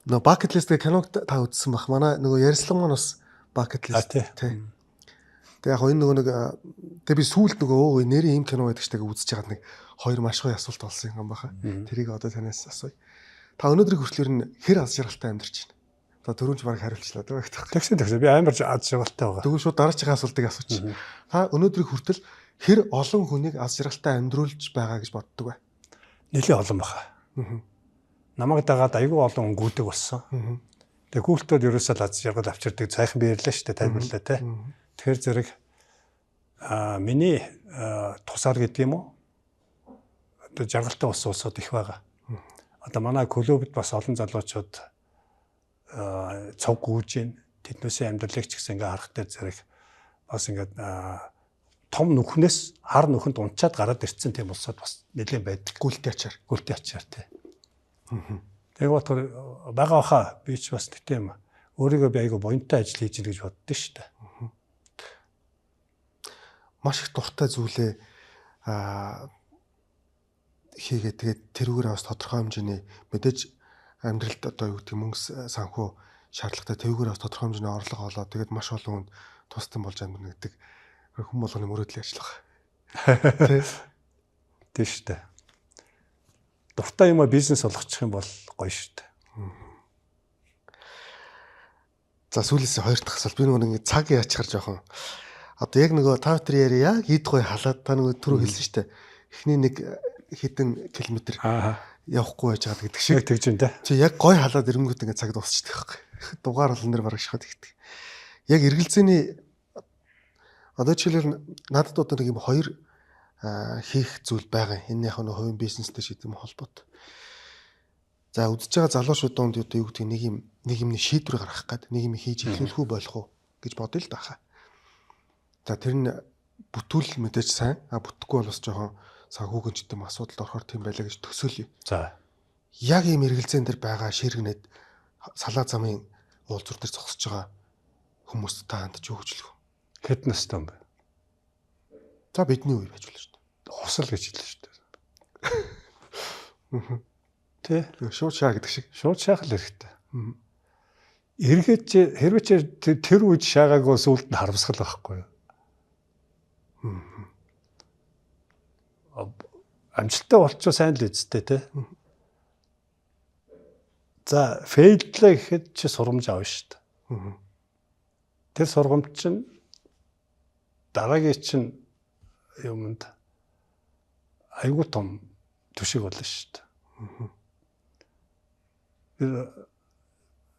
Нөгөө bucket list гэх киног та үзсэн бах. Манай нөгөө ярьслан маань бас bucket list тий. Тэгээ яг энэ нөгөө нэг тэгээ би сүүлд нөгөө нэрийн юм кино байдаг ч тэгээ үзэж байгаад нэг хоёр маш гоё асуулт болсон юм баха. Тэрийг одоо танаас асууя. Та өнөөдрийг хүртэл нь хэр аз жаргалтай амьдарч байна? За түрүүн ч баг хариулчлаа дээ. Тэгсэн би амар аз жаргалтай байгаа. Тэгвэл шууд дараагийн асуултыг асуучих. Та өнөөдрийг хүртэл хэр олон хүнийг аз жаргалтай амьдруулж байгаа гэж боддог вэ? Нэлээд олон баха. Намайг дагаад айгүй олон гүйдэг болсон. Тэгээ гүйлтүүд ерөөсөө аз жаргал авчирдаг цайхан би ярьлаа шүү дээ тайлбарлаа те. Тэгэхээр зэрэг миний тусаар гэдэг юм уу? Одоо жаргалтай ус улсууд их байгаа. Одоо манай клубд бас олон залуучууд цог гүйж гин тэднээсээ амьдралыг ч гэсэн ингээ харах дээр зэрэг бас ингээ том нүхнээс хар нүхэнд унчаад гараад ирсэн тийм улсууд бас нэлээд байдаг. Гүйлтийн ачаар тий. Тэгээ бодохоор байгаа хаа би ч бас тэгтээ юм. Өөрийгөө би айгүй буянтай ажил хийж ийн гэж боддоо шүү дээ. Маш их дуртай зүйлээ хийгээд тэгээд тэрүүгээр бас тодорхой хэмжээний мэдээж амьдралд одоо юу гэдэг мөнгө санхүү шаардлагатай тэрүүгээр бас тодорхой хэмжээний орлого олоод тэгээд маш олон хүнд тусдан болж амьдрна гэдэг хүн болгоны мөрөөдлийн ажиллагаа. Тий шүү дээ. Дуртай юм а бизнес болгочих юм бол гоё шүү дээ. За сүүлээс хоёр дахь асуулт би нөгөө нэг цаг яачаар жоохон одоо яг нөгөө та бүхэн яри яг ид гой халаад та нөгөө түрүү хэлсэн шүү дээ. Эхний нэг хэдэн километр явахгүй байж байгаа гэдэг шиг тэгж юм те. Чи яг гой халаад ирэнгүүт ингээд цаг дуусчихдаг байхгүй. Дугаар болон нэр бараг шахаад ихдэг. Яг эргэлзээний одоо жишээлбэл надад одоо нэг юм хоёр хийх зүйл байгаа. Энэ яг нэг хувийн бизнестэй шийдэм холбоотой. За үдсэж байгаа залуучууд донд одоо юу гэдэг нэг юмны шийдвэр гаргах гээд нэг юм хийж эхлүүлэх үү болох уу гэж бодъё л даахаа. За тэр нь бүтүүл мэдээж сайн бүтэхгүй бол бас жоохон санхүүгийн ч гэдэм асуудалд орохоор тийм байлаа гэж төсөөлье. За яг ийм эргэлзээн дээр байгаа ширгэнэд салаа замын уулзвар дээр зогсож байгаа хүмүүст та хандж юу гэж хэлэх вэ? хэд настай юм бэ? За бидний үе байж болно шүү дээ. Хосол гэж хэлсэн шүү дээ. Тэ? Шууд шаа гэдэг шиг. Шууд шаахал хэрэгтэй. Эргээд хэрвээ тэр үед шаагаагүй сүлд нь харамсгал байхгүй юу? Амжилттай болчихоо сайн л үсттэй те. За фейлдлээ гэхэд чи сургамж авна шүү дээ. Тэр сургамж чинь дараагийн чинь юмд айгуу том төшиг болно шүү дээ.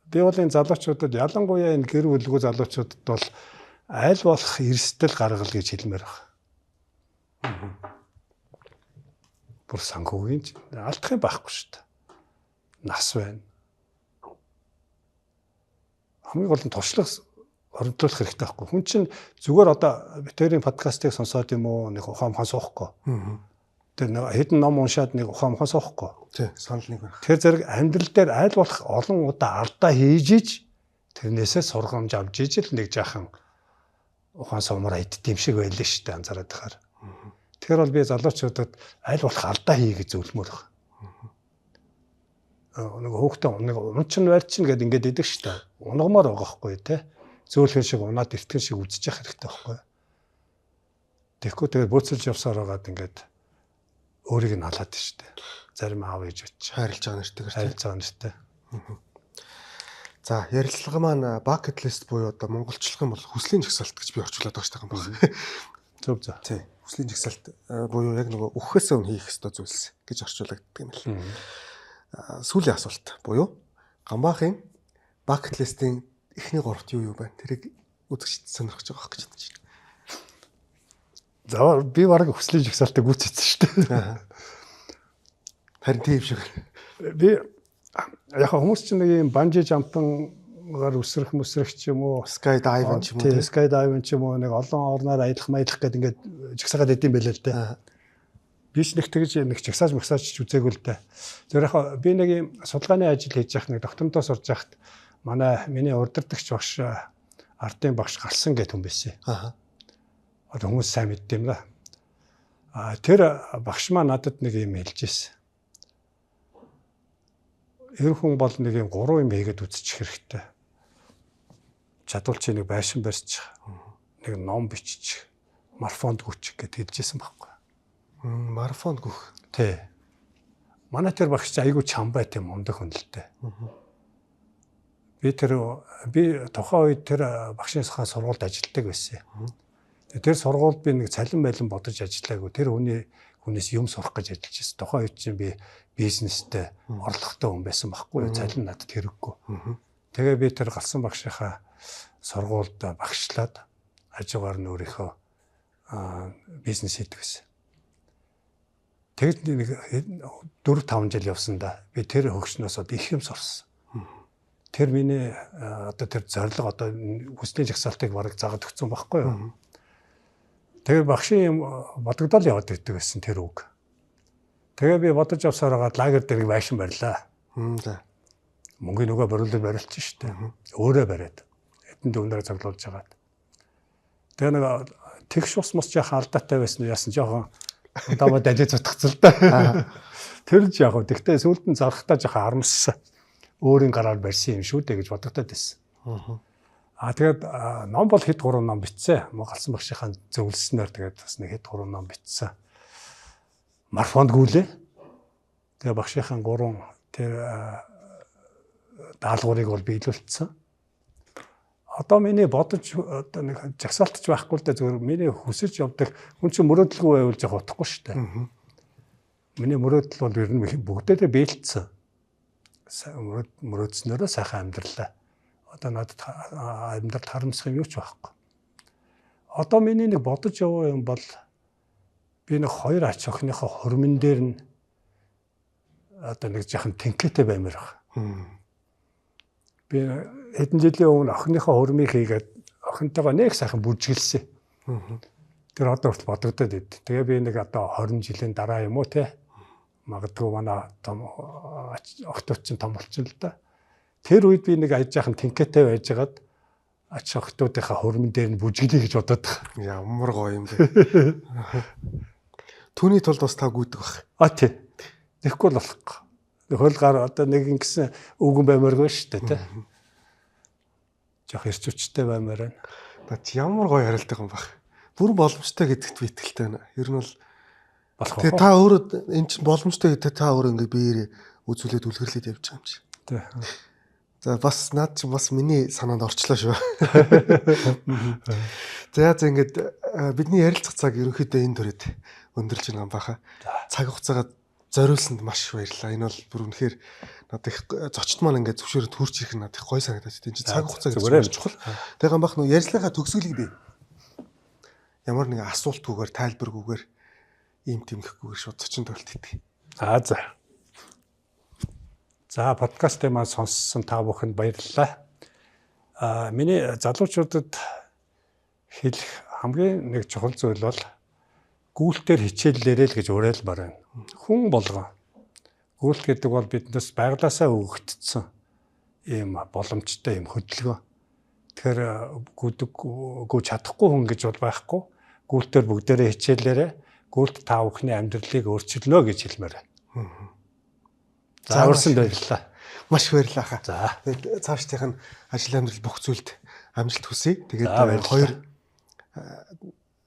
Би бол энэ залуучуудад ялангуяа энэ гэр бүлгүй залуучуудад бол аль болох эрсдэл гаргал гэж хэлмээр байна. Бүр санхүүгийн алдах юм байхгүй шүү дээ. Нас байна. Хамгийн гол нь туршлага оромтлуулах хэрэгтэй байхгүй. Хүн чинь зүгээр одоо битэрийн подкастыг сонсоод юм уу нэг ухаан суухгүй. Тэр нэг хэдэн ном уншаад нэг ухаан суухгүй. Тий, санал нэг байна. Тэр зэрэг амьдрал дээр аль болох олон удаа алдаа хийж иж тэрнээсээ сургамж авч ижил нэг жаахан ухаан суумаар иддэм шиг байлаа шүү дээ анзаараад тахаар. Тэгэхээр бол би залуучуудад аль болох алдаа хийгээд зөвлөмөр баг. Нэг хөөхтөн нэг унчин барьчин гэдээ ингээд идэг шүү дээ. Унгамаар байгаа хгүй тий. Зөөлхөн шиг унаад эртгэн шиг үзэж явах хэрэгтэй байхгүй. Тэгэхгүй тэгээд бөөцөлж явсаар байгаад ингээд өөрийг нь халаад шүү дээ. Зарим аав ээж өч Хайрлаж байгаа нэртэйгээр хайрлаж байгаа нэртэй. За ярилцлага маань bucket list буюу одоо монголчлох юм бол хүслийн жагсаалт гэж би орчуулад байгаа юм байна. Зөв зөв. Тий. Хүслийн жагсаалт буюу яг нөгөө өгөхөөс өмнө хийх ёстой зүйлс гэж орчуулагддаг юм л. Сүүлийн асуулт буюу Гамбаахын bucket list-ийн эхний 3-т юу байна? Тэрийг үзэгчд сонирхож байгаа гэж бодож байна. За би бараг хүслийн жагсаалтыг гүйцэтгэсэн шүү дээ. Харин тийм шиг. Би яг хүмүүс чинь нэг юм банжи жампингаар үсрэх ч юм уу, Sky diving ч юм уу, Sky diving ч юм уу нэг олон орноор аялах маялах гэдэг ингээд жагсаагаад идэм байлаа л дээ. биш нэг тэгж нэг чагсааж магсааж үзээгүй л дээ. Тэр яг би нэг юм судалгааны ажил хийж явах нэг докторантаа сурж байхад миний урддагч багш ардын багш гарсан гэх хүн байсан. Одоо хүмүүс сайн мэддэм да. Тэр багш маань надад нэг юм хэлж ирсэн. Ер хүн бол нэг юм 3 юм хийгээд үзчих хэрэгтэй. Чадвал чи нэг байшин барьчих, нэг ном бичих, марафонд гүчих гэд хэлжсэн байхгүй. Марафонд гүөх. Тий. Манай тэр багш айгуу чамбай тийм мундаг хүн л дээ. Би тухайн үед тэр багшийн сахаа сургуульд ажилладаг байсан. Тэр сургуульд би нэг цалин байлан бодож ажиллаагүй. Тэр хүнээс юм сурах гэж ажиллаж байсан. Тухайн үед чинь би бизнестэй орлоготой хүн байсан байхгүй. Цалин надад хэрэггүй. Тэгээ би тэр галсан багшийнхаа сургуульд багшлаад хажуугаар нь өөрийнхөө бизнес хийдэг байсан. Тэгэд нэг 4-5 жил явсандаа би тэр хөгшнөөс одоо их юм сурсан. Тэр миний одоо тэр зорилго одоо хүслийн жагсаалтыг бараг заагаад өгсөн байхгүй юу. Тэгээ багшийн юм бодогдол яваад ирдэг байсан тэр үг. Тэгээ би бодож авсаар хагаад лагер дээр байшин барьлаа. Мөнгөний нөгөө бориулаад барилчих шүү дээ. Өөрөө бариад. Эдэн дүүнээр цоглуулж хагаад. Тэгээ нэг тэгш ус мос яхаа алдаатай байсан нь яасан жоохон удаа дажиж утгацал да. Тэр л яг гэхдээ сүулт нь зарахтаа жоохон харамссан. Өөрийн гараар барьсан юм шүү дээ гэж бодогдоод байсан. Тэгээд ном бол хэд 3 ном бичсэн. Галсан багшийнхаа зөвлөснөөр тэгээд бас нэг хэд 3 ном бичсэн. Марафонд гүйлээ. Тэгээ багшийнхаа 3 тэр даалгаврыг бол биелүүлсэн. Одоо миний бодож одоо нэг жагсаалтч байхгүй л да зөвхөн миний хүсэж явдаг хүн чинь мөрөөдөлгүй байвал жоо утахгүй шүү дээ. Миний мөрөөдөл бол ер нь бүгдээрээ биелэлцсэн. Мөрөөдснөөрөө сайхан амьдралаа. Одоо надад амьдралд харамсах юм юу ч байхгүй. Одоо миний нэг бодож яваа юм бол би нэг 2 ач охиныхоо хормон дээр нь одоо нэг жахан тэнхээтэй баймаар байна. Би хэдэн жилийн өмнө охиныхоо хормыг хийгээд охинтойгоо нэг сайхан бүжгэлсэн. Тэр одоо хүртэл бодогдоод байд. Тэгээ би нэг одоо 20 жилийн дараа юм уу те. Магадгүй манай том охтууд чинь том болчихно л да. Тэр үед би нэг аж жаахан тэнхээтэй байжгаад ач охтуудынхаа хормон дээр нь бүжгэлье гэж бодоод байгаа. Ямар гоё юм бэ. Түүний тулд бас та гүйдэг баг. Тий. Тэгэхгүй л болохгүй. Хөлгаар одоо нэг ингэсэн үгэн баймааргүй шүү дээ, тэ. Жох ирчүүчтэй баймаар байна. Наад ямар гоё харилдаг юм баг. Бүр боломжтой гэдэгт би итгэлтэй байна. Ер нь бол болох. Тэгээ та өөрөө эн чинь боломжтой гэдэг та өөрөө ингээ биеэрээ үзүүлээд үлгэрлээд явж байгаа юм шиг. Тий. За бас наад чи бас миний санаанд орчлоо шүү. За ингээд бидний ярилцах цаг ерөнхийдөө энэ төрөд өндөрлж байгаа юм баха. Цаг хугацаагаа зориулсанд маш их баярлалаа. Энэ бол бүр үнэхээр надад их зочд маань ингээд зөвшөөрөд хурц ирэх нь надад их гоё санагдаад тийм чи цаг хугацаа гэж чухал. Тэгээ гамбах нөө ярилцлагаа төгсгөлийг би ямар нэгэн асуултгүйгээр тайлбаргүйгээр ийм тэмхэхгүйгээр шууд зочин тойлт хийдэг. За подкастыг маань сонссон та бүхэнд баярлалаа. Миний залуучуудад хэлэх хамгийн нэг чухал зүйл бол гүйлтээр хичээллээрэй л гэж уриалмаар байна. Хүн болгоо. Гүйлт гэдэг бол биднээс байглаасаа өгөгдсөн ийм боломжтой ийм хөдөлгөөн. Тэгэхээр гүйдэггүй чадахгүй хүн гэж бол байхгүй. Гүйлтээр бүгдээрээ хичээллээрэй. Гүйлт та бүхний амьдралыг өөрчилнө гэж хэлмээр байна. За урьсан баярлалаа. Маш их баярлалаа хаа. За. Тэгээд цаашдынх нь ажил амьдрал бүх зүйлд амжилт хүсье. Тэгээд хоёр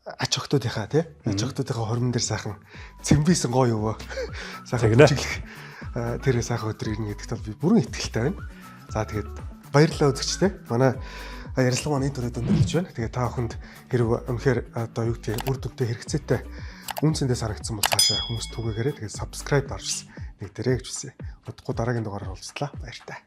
ач охтуудынхаа тий ач охтуудынхаа хормон дээр сайхан цэмбийсэн гоё өвөө сайхан бүжиглэх тэрээ сайхан өдөр ирнэ гэдэгт бол би бүрэн итгэлтэй байна. За тэгээд баярлалаа үзэгчтэй. Манай ярилцлага маань энэ төрөд өндөрлөж байна. Тэгээд та бүхэнд хэрэг үнэхээр одоо юу гэдэг үр дүнтэй хэрэгцээтэй үнцэндээ санагдсан бол цаашаа хүмүүс түгээгээрэй. Тэгээд subscribe дарж нэг дээрээ гэж хүсье. Удахгүй дараагийн дугаараар уулзлаа. Баяр таа.